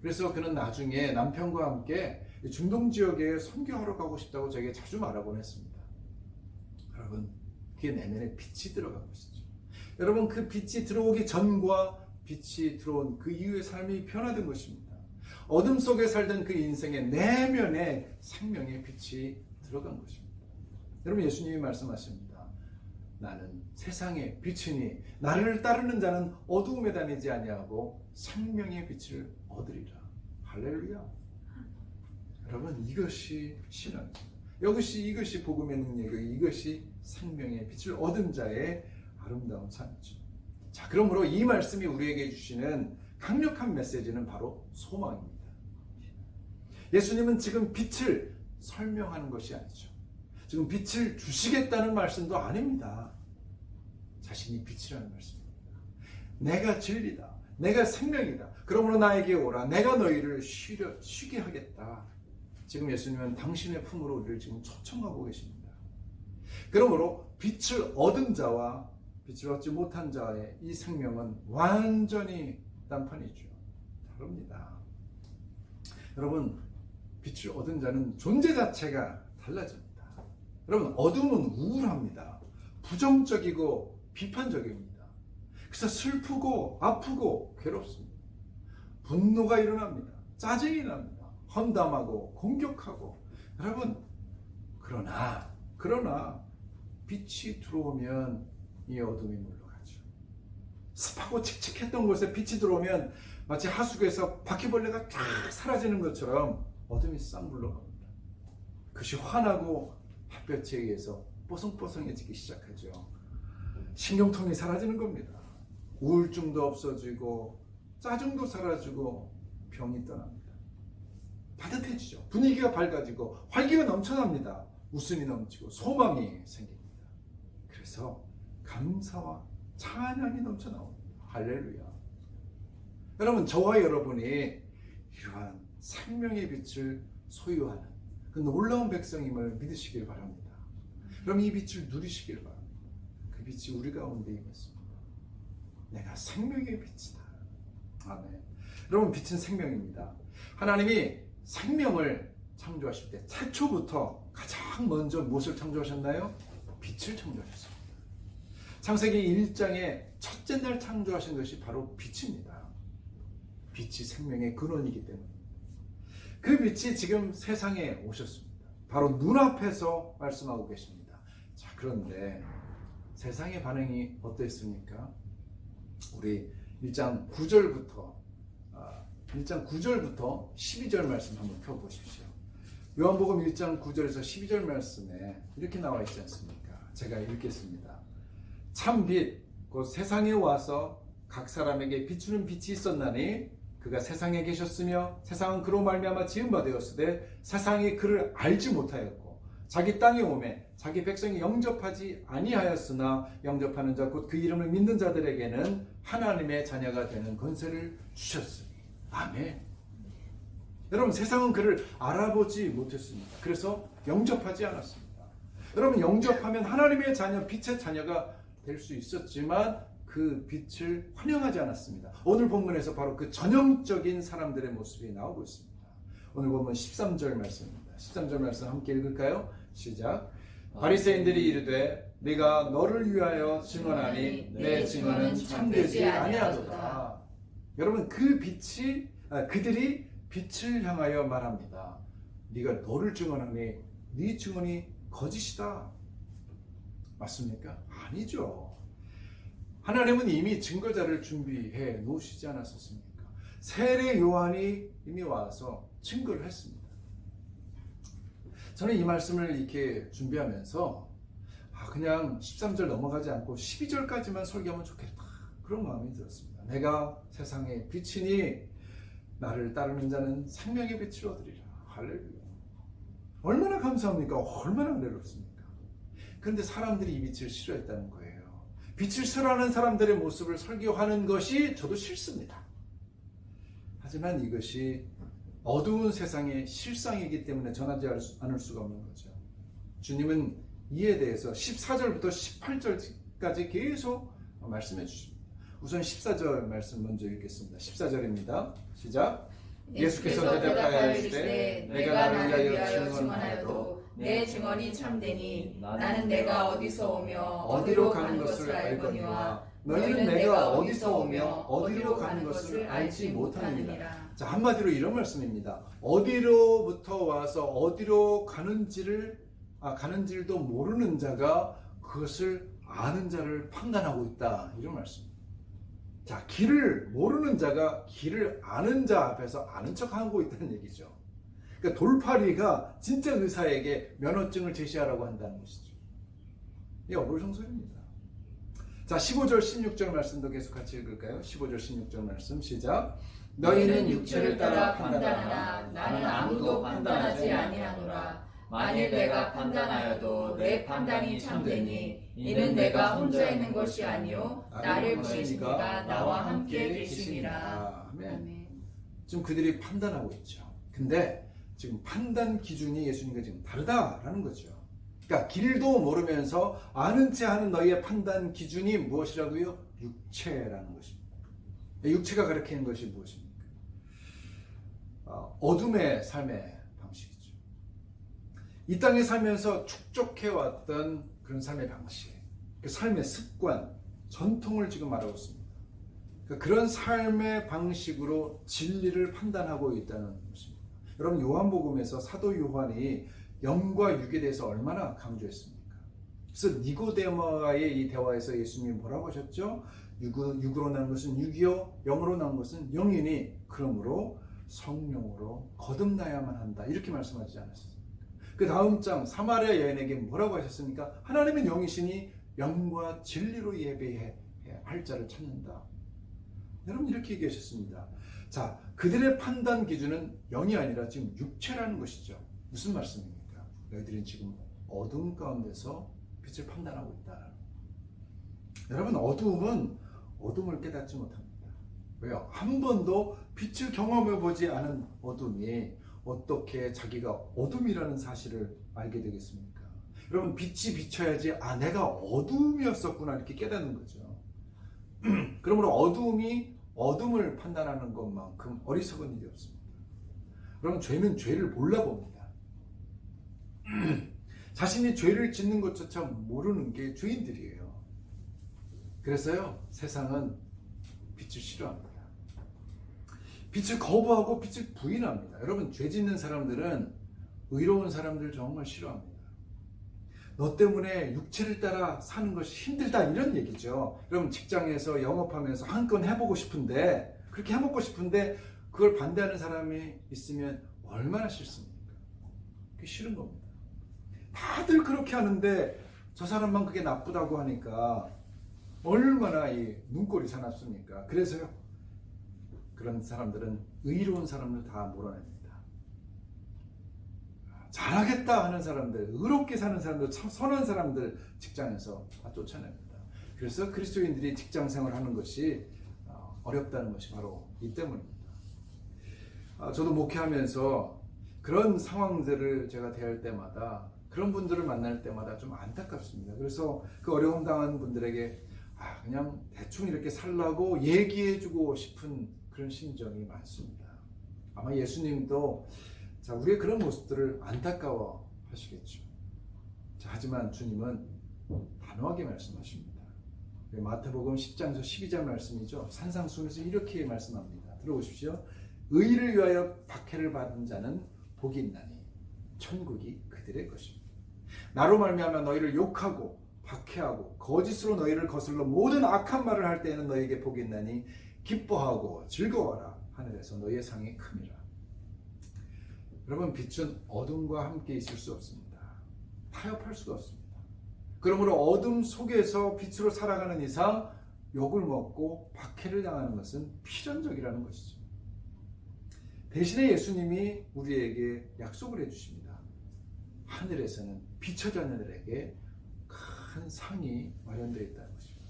그래서 그는 나중에 남편과 함께 중동 지역에 선교하러 가고 싶다고 저에게 자주 말하곤 했습니다. 여러분, 그게 내면에 빛이 들어간 것이죠. 여러분, 그 빛이 들어오기 전과 빛이 들어온 그 이후의 삶이 변화된 것입니다. 어둠 속에 살던 그 인생의 내면에 생명의 빛이 들어간 것입니다. 여러분, 예수님이 말씀하십니다. 나는 세상의 빛이니 나를 따르는 자는 어두움에 다니지 아니하고 생명의 빛을 얻으리라. 할렐루야. 여러분, 이것이 신앙입니다. 이것이 복음의 능력이고 이것이 생명의 빛을 얻은 자의 아름다운 삶이죠. 자, 그러므로 이 말씀이 우리에게 주시는 강력한 메시지는 바로 소망입니다. 예수님은 지금 빛을 설명하는 것이 아니죠. 지금 빛을 주시겠다는 말씀도 아닙니다. 자신이 빛이라는 말씀입니다. 내가 진리다. 내가 생명이다. 그러므로 나에게 오라. 내가 너희를 쉬게 하겠다. 지금 예수님은 당신의 품으로 우리를 지금 초청하고 계십니다. 그러므로 빛을 얻은 자와 빛을 얻지 못한 자의 이 생명은 완전히 딴판이죠. 다릅니다. 여러분, 빛을 얻은 자는 존재 자체가 달라집니다. 여러분, 어둠은 우울합니다. 부정적이고 비판적입니다. 그래서 슬프고 아프고 괴롭습니다. 분노가 일어납니다. 짜증이 납니다. 험담하고 공격하고. 여러분, 그러나 빛이 들어오면 이 어둠이 물러가죠. 습하고 칙칙했던 곳에 빛이 들어오면 마치 하수구에서 바퀴벌레가 쫙 사라지는 것처럼 어둠이 싹 물러갑니다. 그것이 환하고 햇볕에 의해서 뽀송뽀송해지기 시작하죠. 신경통이 사라지는 겁니다. 우울증도 없어지고 짜증도 사라지고 병이 떠납니다. 따뜻해지죠. 분위기가 밝아지고 활기가 넘쳐납니다. 웃음이 넘치고 소망이 생깁니다. 그래서 감사와 찬양이 넘쳐나옵니다. 할렐루야. 여러분, 저와 여러분이 이러한 생명의 빛을 소유하는 그 놀라운 백성임을 믿으시길 바랍니다. 그럼 이 빛을 누리시길 바랍니다. 그 빛이 우리 가운데 임했습니다. 내가 생명의 빛이다. 아멘. 여러분, 빛은 생명입니다. 하나님이 생명을 창조하실 때 최초부터 가장 먼저 무엇을 창조하셨나요? 빛을 창조하셨습니다. 창세기 1장에 첫째 날 창조하신 것이 바로 빛입니다. 빛이 생명의 근원이기 때문입니다. 그 빛이 지금 세상에 오셨습니다. 바로 눈앞에서 말씀하고 계십니다. 자, 그런데 세상의 반응이 어땠습니까? 우리 1장 9절부터 12절 말씀 한번 펴보십시오. 요한복음 1장 9절에서 12절 말씀에 이렇게 나와 있지 않습니까? 제가 읽겠습니다. 참 빛, 곧 세상에 와서 각 사람에게 비추는 빛이 있었나니 그가 세상에 계셨으며 세상은 그로 말미암아 지은 바 되었으되 세상이 그를 알지 못하였고 자기 땅에 오매 자기 백성이 영접하지 아니하였으나 영접하는 자 곧 그 이름을 믿는 자들에게는 하나님의 자녀가 되는 권세를 주셨으니. 아멘. 여러분, 세상은 그를 알아보지 못했습니다. 그래서 영접하지 않았습니다. 여러분, 영접하면 하나님의 자녀, 빛의 자녀가 될 수 있었지만 그 빛을 환영하지 않았습니다. 오늘 본문에서 바로 그 전형적인 사람들의 모습이 나오고 있습니다. 오늘 본문 13절 말씀입니다. 13절 말씀 함께 읽을까요? 시작. 바리새인들이 이르되 네가 너를 위하여 증언하니 내 증언은 참되지 아니하도다. 여러분, 그 빛이 그들이 빛을 향하여 말합니다. 네가 너를 증언하니 네 증언이 거짓이다. 맞습니까? 아니죠. 하나님은 이미 증거자를 준비해 놓으시지 않았었습니까? 세례 요한이 이미 와서 증거를 했습니다. 저는 이 말씀을 이렇게 준비하면서 그냥 13절 넘어가지 않고 12절까지만 설교하면 좋겠다, 그런 마음이 들었습니다. 내가 세상의 빛이니 나를 따르는 자는 생명의 빛을 얻으리라. 할렐루야. 얼마나 감사합니까? 얼마나 은혜롭습니까? 그런데 사람들이 이 빛을 싫어했다는 거예요. 빛을 싫어하는 사람들의 모습을 설교하는 것이 저도 싫습니다. 하지만 이것이 어두운 세상의 실상이기 때문에 전하지 않을 수가 없는 거죠. 주님은 이에 대해서 14절부터 18절까지 계속 말씀해 주십니다. 우선 14절 말씀 먼저 읽겠습니다. 14절입니다. 시작. 예수께서 대답하여 이르시되 내가 나를 위하여 증언하여도 내 증언이 참되니 나는 내가 어디서 오며 어디로 가는 것을 알거니와 너희는 내가 어디서 오며 어디로 가는 것을 알지 못하느니라. 자, 한마디로 이런 말씀입니다. 어디로부터 와서 어디로 가는지도 모르는 자가 그것을 아는 자를 판단하고 있다, 이런 말씀입니다. 자, 길을 모르는 자가 길을 아는 자 앞에서 아는 척하고 있다는 얘기죠. 그러니까 돌팔이가 진짜 의사에게 면허증을 제시하라고 한다는 것이죠. 이게 어불성설입니다. 자, 15절 16절 말씀도 계속 같이 읽을까요? 15절 16절 말씀 시작. 너희는 육체를 따라 판단하나 나는 아무도 판단하지 아니하노라. 만일 내가 판단하여도 내 판단이 참되니 이는 내가 혼자 있는 것이 아니요 나를 보내신 이가 나와 함께 계시니라. 아멘. 지금 그들이 판단하고 있죠. 근데 지금 판단 기준이 예수님과 지금 다르다라는 거죠. 그러니까 길도 모르면서 아는 체 하는 너희의 판단 기준이 무엇이라고요? 육체라는 것입니다. 육체가 가리키는 것이 무엇입니까? 어둠의 삶의 방식이죠. 이 땅에 살면서 축적해왔던 그런 삶의 방식, 그 삶의 습관, 전통을 지금 말하고 있습니다. 그런 삶의 방식으로 진리를 판단하고 있다는 것입니다. 여러분, 요한복음에서 사도 요한이 영과 육에 대해서 얼마나 강조했습니까? 그래서 니고데모와의 이 대화에서 예수님이 뭐라고 하셨죠? 육으로 난 것은 육이요, 영으로 난 것은 영이니 그러므로 성령으로 거듭나야만 한다, 이렇게 말씀하지 않았습니까? 그 다음 장 사마리아 여인에게 뭐라고 하셨습니까? 하나님은 영이시니 영과 진리로 예배해 할 자를 찾는다. 여러분, 이렇게 얘기하셨습니다. 자, 그들의 판단 기준은 영이 아니라 지금 육체라는 것이죠. 무슨 말씀입니까? 너희들은 지금 어둠 가운데서 빛을 판단하고 있다. 여러분, 어두움은 어둠을 깨닫지 못합니다. 왜요? 한 번도 빛을 경험해 보지 않은 어둠이 어떻게 자기가 어둠이라는 사실을 알게 되겠습니까? 여러분, 빛이 비춰야지 내가 어둠이었었구나 이렇게 깨닫는 거죠. 그러므로 어둠이 어둠을 판단하는 것만큼 어리석은 일이 없습니다. 여러분, 죄는 죄를 몰라봅니다. 자신이 죄를 짓는 것조차 모르는 게 죄인들이에요. 그래서요, 세상은 빛을 싫어합니다. 빛을 거부하고 빛을 부인합니다. 여러분, 죄 짓는 사람들은 의로운 사람들 정말 싫어합니다. 너 때문에 육체를 따라 사는 것이 힘들다, 이런 얘기죠. 여러분, 직장에서 영업하면서 한 건 해보고 싶은데, 그렇게 해먹고 싶은데 그걸 반대하는 사람이 있으면 얼마나 싫습니까? 그게 싫은 겁니다. 다들 그렇게 하는데 저 사람만 그게 나쁘다고 하니까 얼마나 이 눈꼴이 사납습니까? 그래서요, 그런 사람들은 의로운 사람들 다 몰아냅니다. 잘하겠다 하는 사람들, 의롭게 사는 사람들, 참 선한 사람들 직장에서 다 쫓아냅니다. 그래서 그리스도인들이 직장 생활하는 것이 어렵다는 것이 바로 이 때문입니다. 저도 목회하면서 그런 상황들을 제가 대할 때마다, 그런 분들을 만날 때마다 좀 안타깝습니다. 그래서 그 어려움 당한 분들에게 그냥 대충 이렇게 살라고 얘기해주고 싶은 그런 심정이 많습니다. 아마 예수님도 우리의 그런 모습들을 안타까워 하시겠죠. 하지만 주님은 단호하게 말씀하십니다. 마태복음 10장에서 12장 말씀이죠. 산상수훈에서 이렇게 말씀합니다. 들어보십시오. 의를 위하여 박해를 받은 자는 복이 있나니 천국이 그들의 것입니다. 나로 말미암아 너희를 욕하고 박해하고 거짓으로 너희를 거슬러 모든 악한 말을 할 때에는 너희에게 복이 있나니 기뻐하고 즐거워라. 하늘에서 너희의 상이 큼이라. 여러분, 빛은 어둠과 함께 있을 수 없습니다. 타협할 수가 없습니다. 그러므로 어둠 속에서 빛으로 살아가는 이상 욕을 먹고 박해를 당하는 것은 필연적이라는 것이죠. 대신에 예수님이 우리에게 약속을 해주십니다. 하늘에서는 빛의 자녀들에게 큰 상이 마련되어 있다는 것입니다.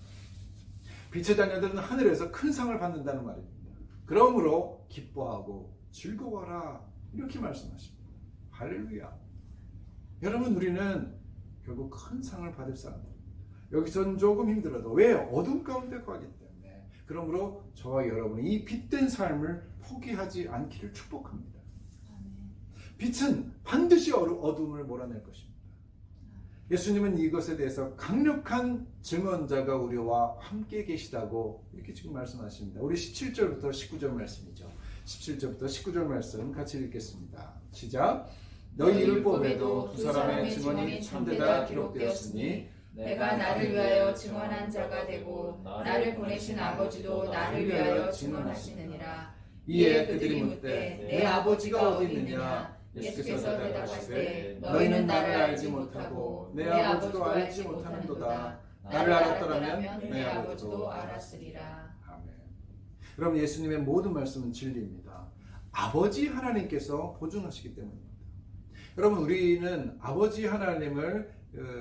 빛의 자녀들은 하늘에서 큰 상을 받는다는 말입니다. 그러므로 기뻐하고 즐거워라, 이렇게 말씀하십니다. 할렐루야. 여러분, 우리는 결국 큰 상을 받을 사람들입니다. 여기선 조금 힘들어도, 왜? 어둠 가운데 가기 때문에. 그러므로 저와 여러분이 이 빛된 삶을 포기하지 않기를 축복합니다. 빛은 반드시 어둠을 몰아낼 것입니다. 예수님은 이것에 대해서 강력한 증언자가 우리와 함께 계시다고 이렇게 지금 말씀하십니다. 우리 17절부터 19절 말씀이죠. 17절부터 19절 말씀 같이 읽겠습니다. 시작. 너희 율법에도 두 사람의 증언이 참되다 기록되었으니 내가 나를 위하여 증언한 자가 되고 나를 보내신 아버지도 나를 위하여 증언하시느니라. 이에 그들이 묻되 내 아버지가 어디 있느냐? 예수께서 대답하시되 너희는 나를 알지 못하고 내 아버지도 알지 못하는도다. 나를 알았더라면 내 아버지도 알았으리라. 아멘. 여러분, 예수님의 모든 말씀은 진리입니다. 아버지 하나님께서 보증하시기 때문입니다. 여러분, 우리는 아버지 하나님을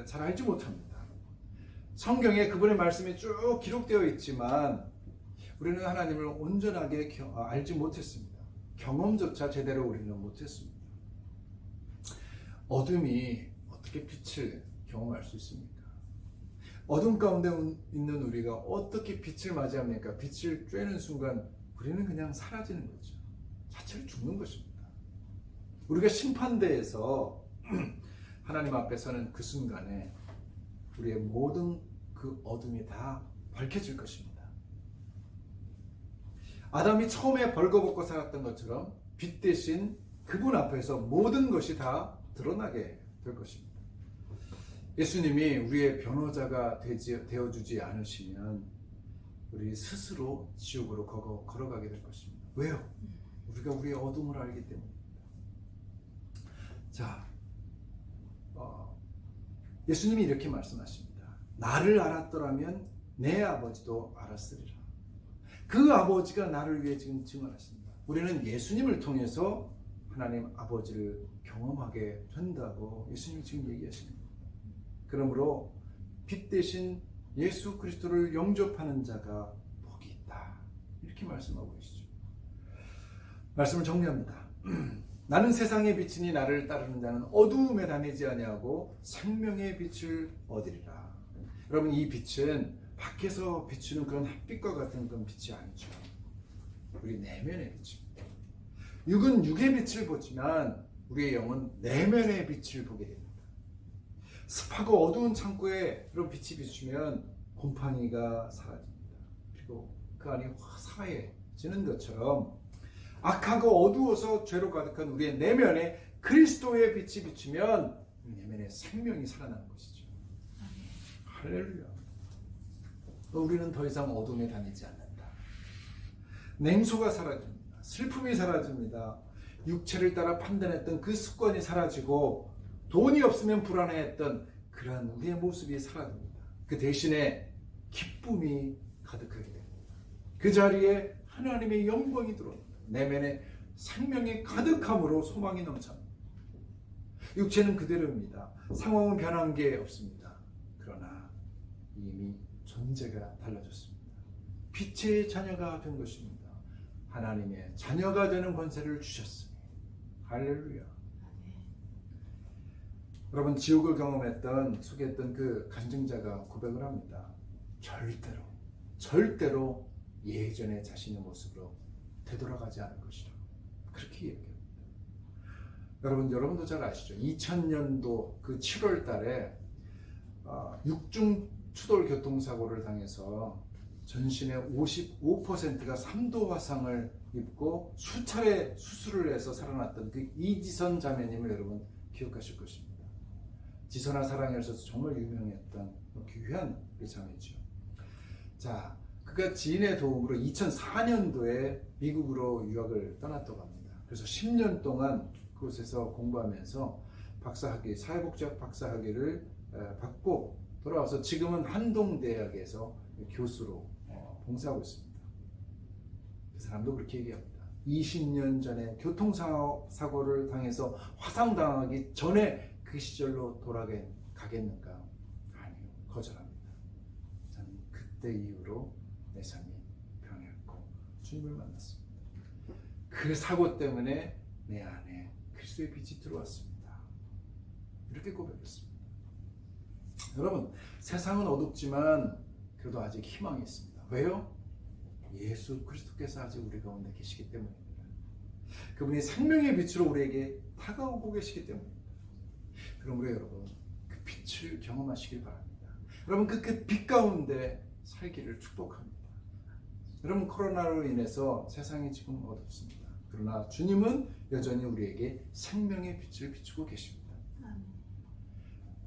잘 알지 못합니다. 성경에 그분의 말씀이 쭉 기록되어 있지만 우리는 하나님을 온전하게 알지 못했습니다. 경험조차 제대로 우리는 못했습니다. 어둠이 어떻게 빛을 경험할 수 있습니까? 어둠 가운데 있는 우리가 어떻게 빛을 맞이합니까? 빛을 쬐는 순간 우리는 그냥 사라지는 거죠. 자체로 죽는 것입니다. 우리가 심판대에서 하나님 앞에 서는 그 순간에 우리의 모든 그 어둠이 다 밝혀질 것입니다. 아담이 처음에 벌거벗고 살았던 것처럼 빛 대신 그분 앞에서 모든 것이 다 드러나게 될 것입니다. 예수님이 우리의 변호자가 되어주지 않으시면 우리 스스로 지옥으로 걸어가게 될 것입니다. 왜요? 우리가 우리의 어둠을 알기 때문입니다. 자, 예수님이 이렇게 말씀하십니다. 나를 알았더라면 내 아버지도 알았으리라. 그 아버지가 나를 위해 지금 증언하십니다. 우리는 예수님을 통해서 하나님 아버지를 경험하게 된다고 예수님이 지금 얘기하십니다. 그러므로 빛 대신 예수 그리스도를 영접하는 자가 복이 있다. 이렇게 말씀하고 계시죠. 말씀을 정리합니다. 나는 세상의 빛이니 나를 따르는 자는 어두움에 다니지 아니하고 생명의 빛을 얻으리라. 여러분, 이 빛은 밖에서 비추는 그런 햇빛과 같은 그런 빛이 아니죠. 우리 내면의 빛입니다. 육은 육의 빛을 보지만 우리의 영은 내면의 빛을 보게 됩니다. 습하고 어두운 창고에 그런 빛이 비추면 곰팡이가 사라집니다. 그리고 그 안이 화사해지는 것처럼 악하고 어두워서 죄로 가득한 우리의 내면에 그리스도의 빛이 비추면 내면에 생명이 살아나는 것이죠. 할렐루야. 우리는 더 이상 어둠에 다니지 않는다. 냉소가 사라집니다. 슬픔이 사라집니다. 육체를 따라 판단했던 그 습관이 사라지고 돈이 없으면 불안해했던 그러한 우리의 모습이 사라집니다. 그 대신에 기쁨이 가득하게 됩니다. 그 자리에 하나님의 영광이 들어옵니다. 내면에 생명이 가득함으로 소망이 넘쳐납니다. 육체는 그대로입니다. 상황은 변한 게 없습니다. 그러나 이미 존재가 달라졌습니다. 빛의 자녀가 된 것입니다. 하나님의 자녀가 되는 권세를 주셨으니 할렐루야. 여러분, 지옥을 경험했던 소개했던 그 간증자가 고백을 합니다. 절대로 예전의 자신의 모습으로 되돌아가지 않을 것이라 그렇게 얘기합니다. 여러분도 잘 아시죠? 2000년도 그 7월 달에 6중 추돌 교통사고를 당해서 전신의 55%가 3도 화상을 입고 수차례 수술을 해서 살아났던 그 이지선 자매님을 여러분 기억하실 것입니다. 지선아 사랑에 있어서 정말 유명했던 귀한 자매죠. 자, 그가 지인의 도움으로 2004년도에 미국으로 유학을 떠났다고 합니다. 그래서 10년 동안 그곳에서 공부하면서 박사학위, 사회복지학 박사학위를 받고 돌아와서 지금은 한동대학에서 교수로 봉사하고 있습니다. 그 사람도 그렇게 얘기합니다. 20년 전에 교통사고를 당해서 화상당하기 전에 그 시절로 돌아가겠는가? 아니요, 거절합니다. 저는 그때 이후로 내 삶이 변했고 주님을 만났습니다. 그 사고 때문에 내 안에 그리스도의 빛이 들어왔습니다. 이렇게 고백했습니다. 여러분, 세상은 어둡지만 그래도 아직 희망이 있습니다. 왜요? 예수 그리스도께서 아직 우리 가운데 계시기 때문입니다. 그분이 생명의 빛으로 우리에게 다가오고 계시기 때문입니다. 그러므로 여러분, 그 빛을 경험하시길 바랍니다. 여러분, 그 빛 가운데 살기를 축복합니다. 여러분, 코로나로 인해서 세상이 지금 어둡습니다. 그러나 주님은 여전히 우리에게 생명의 빛을 비추고 계십니다.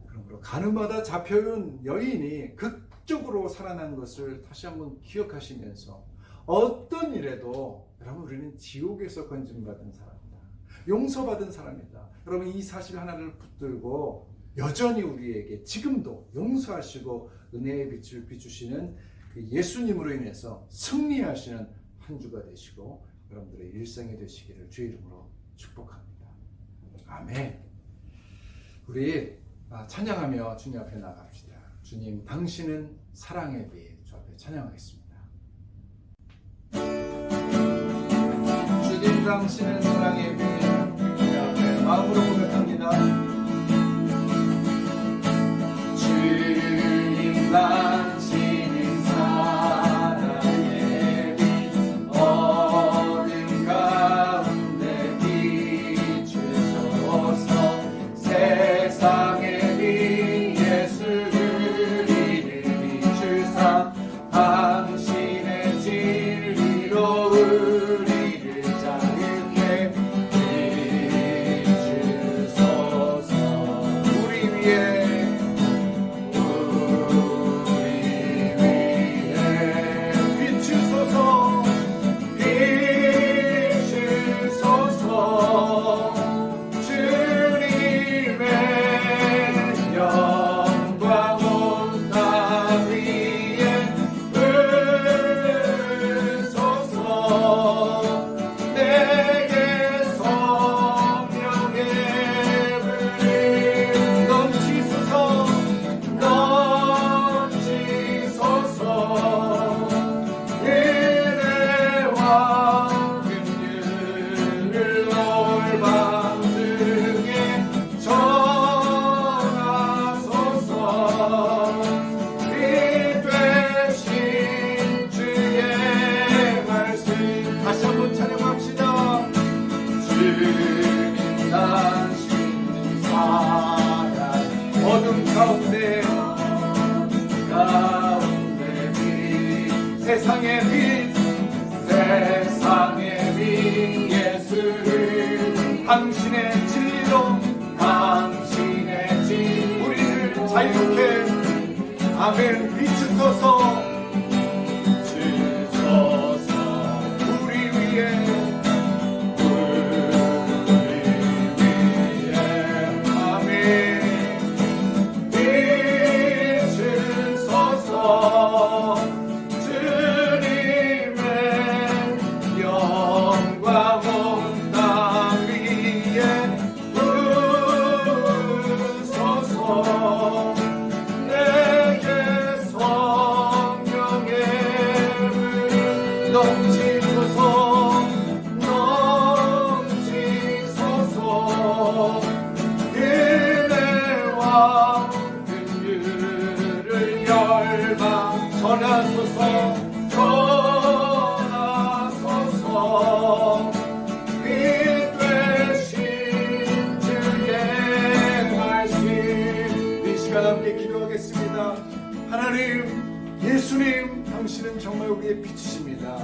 그러므로 가늠하다 잡혀온 여인이 극적으로 살아난 것을 다시 한번 기억하시면서 어떤 일에도 여러분, 우리는 지옥에서 건진받은 사람이다. 용서받은 사람이다. 여러분, 이 사실 하나를 붙들고 여전히 우리에게 지금도 용서하시고 은혜의 빛을 비추시는 그 예수님으로 인해서 승리하시는 한 주가 되시고 여러분들의 일생이 되시기를 주의 이름으로 축복합니다. 아멘. 우리 찬양하며 주님 앞에 나갑시다. 주님, 당신은 사랑의 빛. 주 앞에 찬양하겠습니다. 주님, 당신은 사랑의 빛. 주님 앞에 마음으로 고백합니다. 주님, 당신은 사랑의 빛. 어둠 가운데 비추소. 세상의 빛, 세상의 빛 예수를 당신의 진리로 당신의 진 우리를 자유케 아멘 비추소서 우리 위에 아멘 비추소서 전하소서 빛 되신 주의 말씀 이 시간 함께 기도하겠습니다. 하나님 예수님 당신은 정말 우리의 빛이십니다.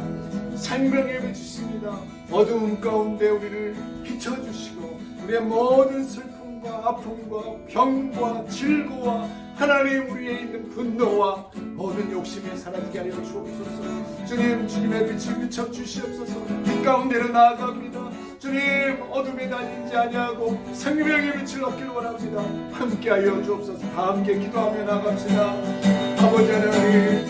생명의 빛이십니다. 어두운 가운데 우리를 비춰주시고 우리의 모든 슬픔과 아픔과 병과 질고와 하나님 우리에 있는 분노와 모든 욕심이 사라지게 하여 주옵소서. 주님 주님의 빛을 비춰주시옵소서. 빛 가운데로 나아갑니다. 주님 어둠에 다니지 아니하고 생명의 빛을 얻기를 원합니다. 함께하여 주옵소서. 다 함께 기도하며 나갑시다. 아버지 하나님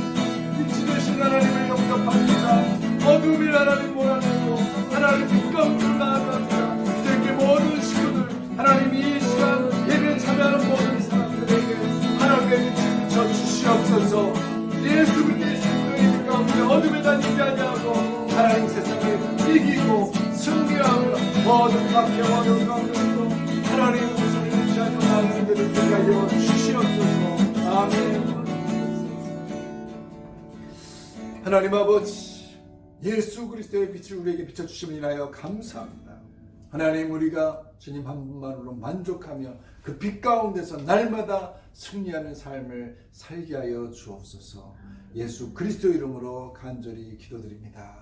빛이 되신 하나님을 영접합니다. 어둠이 하나님 몰아내고 하나님 빛 가운데로 나아갑니다. 이렇게 모든 식구들 하나님 이 시간 예배 참여하는 모든 사람들에게 하나님의 빛을 비춰주시옵소서. 예수 그리스도의 빛 가운데 어둠에 다니지 아니하고 하나님 세상을 이기고 승리하며 모든 박해와 어려움 가운데서 하나님 웃음을 유지하며 나가는 데를 되하여 주시옵소서. 아멘. 하나님 아버지 예수 그리스도의 빛을 우리에게 비춰주심을 인하여 감사합니다. 하나님 우리가 주님 한 분만으로 만족하며 그 빛 가운데서 날마다 승리하는 삶을 살게 하여 주옵소서. 예수 그리스도 이름으로 간절히 기도드립니다.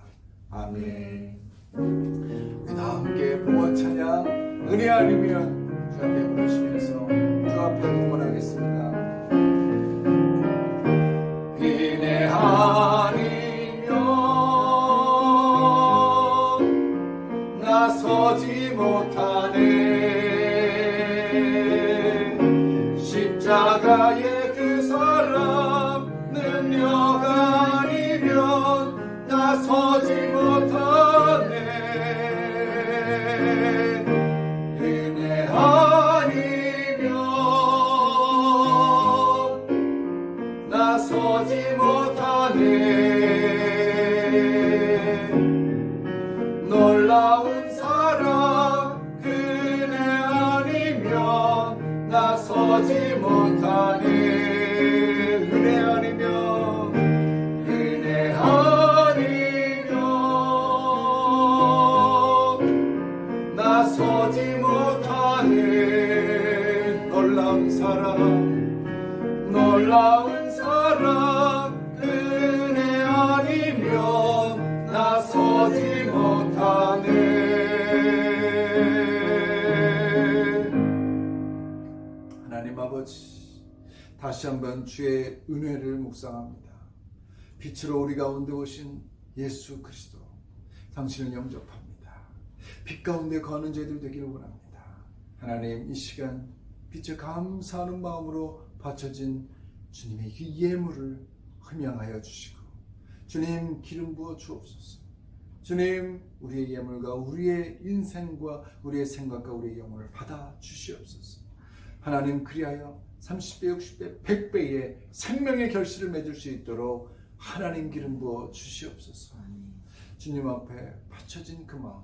아멘. 우리 다 함께 봉헌 찬양 은혜 아니면 주 앞에 부르시면서 주 앞에 봉헌하겠습니다. 은혜 아니면 나서지 못하네. 십자가의 그 사랑 능력 아니면 나서지 못하네. 은혜 아니면 나서지 못하네. 놀라운 사랑 그네 아니면 나서지 못하네. 은혜 아니면 은혜 아니면 나서지 못하네. 놀라운 사랑 놀라운 사랑 은혜 아니면 나서지 못하네. 하나님 아버지 아버지, 다시 한번 주의 은혜를 묵상합니다. 빛으로 우리 가운데 오신 예수 그리스도, 당신을 영접합니다. 빛 가운데 거하는 저희들 되기를 원합니다. 하나님, 이 시간 빛에 감사하는 마음으로 바쳐진 주님의 이 예물을 흠양하여 주시고, 주님 기름 부어 주옵소서. 주님, 우리의 예물과 우리의 인생과 우리의 생각과 우리의 영혼을 받아 주시옵소서. 하나님, 그리하여 30배, 60배, 100배의 생명의 결실을 맺을 수 있도록 하나님 기름 부어 주시옵소서. 주님 앞에 바쳐진 그 마음,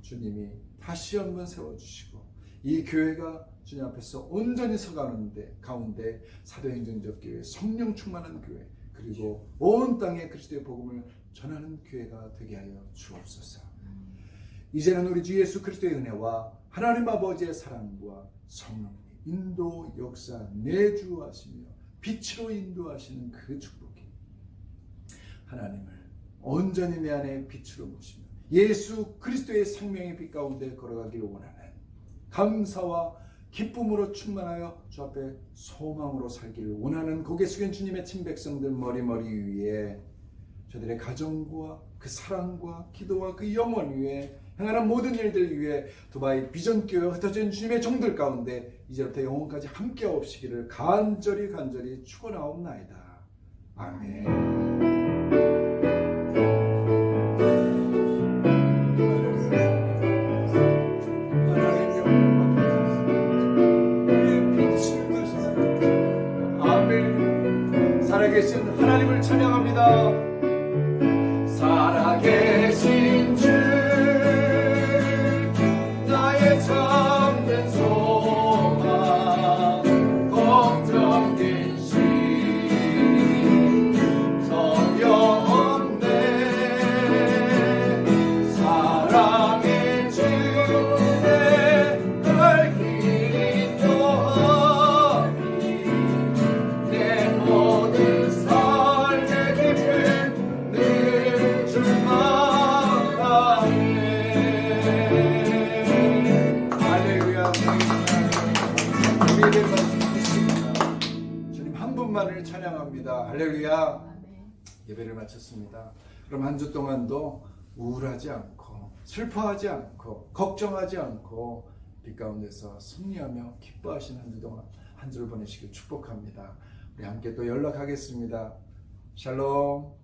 주님이 다시 한번 세워주시고, 이 교회가 주님 앞에서 온전히 서가는데 가운데 사도행전적 교회, 성령 충만한 교회, 그리고 온 땅에 그리스도의 복음을 전하는 교회가 되게 하여 주옵소서. 이제는 우리 주 예수 그리스도의 은혜와 하나님 아버지의 사랑과 성령의 인도 역사 내주하시며 빛으로 인도하시는 그 축복이 하나님을 온전히 내 안에 빛으로 모시며 예수 그리스도의 생명의 빛 가운데 걸어가기를 원하는 감사와 기쁨으로 충만하여 주 앞에 소망으로 살기를 원하는 고개 숙인 주님의 친백성들 머리 위에 저들의 가정과 그 사랑과 기도와 그 영혼 위에 행하는 모든 일들 위에 두바이 비전교회 흩어진 주님의 종들 가운데 이제부터 영혼까지 함께 없시기를 간절히 축원하옵나이다. 아멘. 살아계신 하나님을 찬양합니다. 살아계신 주, 나의 참된 소망, 걱정된 심 성경없네. 사랑의 주내 날 기도하니 내 모든 삶의 깊은 늘 줄망하네. 할렐루야. 우리의 말씀 듣습니다. 주님 한 분만을 찬양합니다. 할렐루야. 예배를 마쳤습니다. 그럼 한 주 동안도 우울하지 않고 슬퍼하지 않고 걱정하지 않고 빛 가운데서 승리하며 기뻐하시는 한 주 동안 한 주를 보내시길 축복합니다. 우리 함께 또 연락하겠습니다. 샬롬.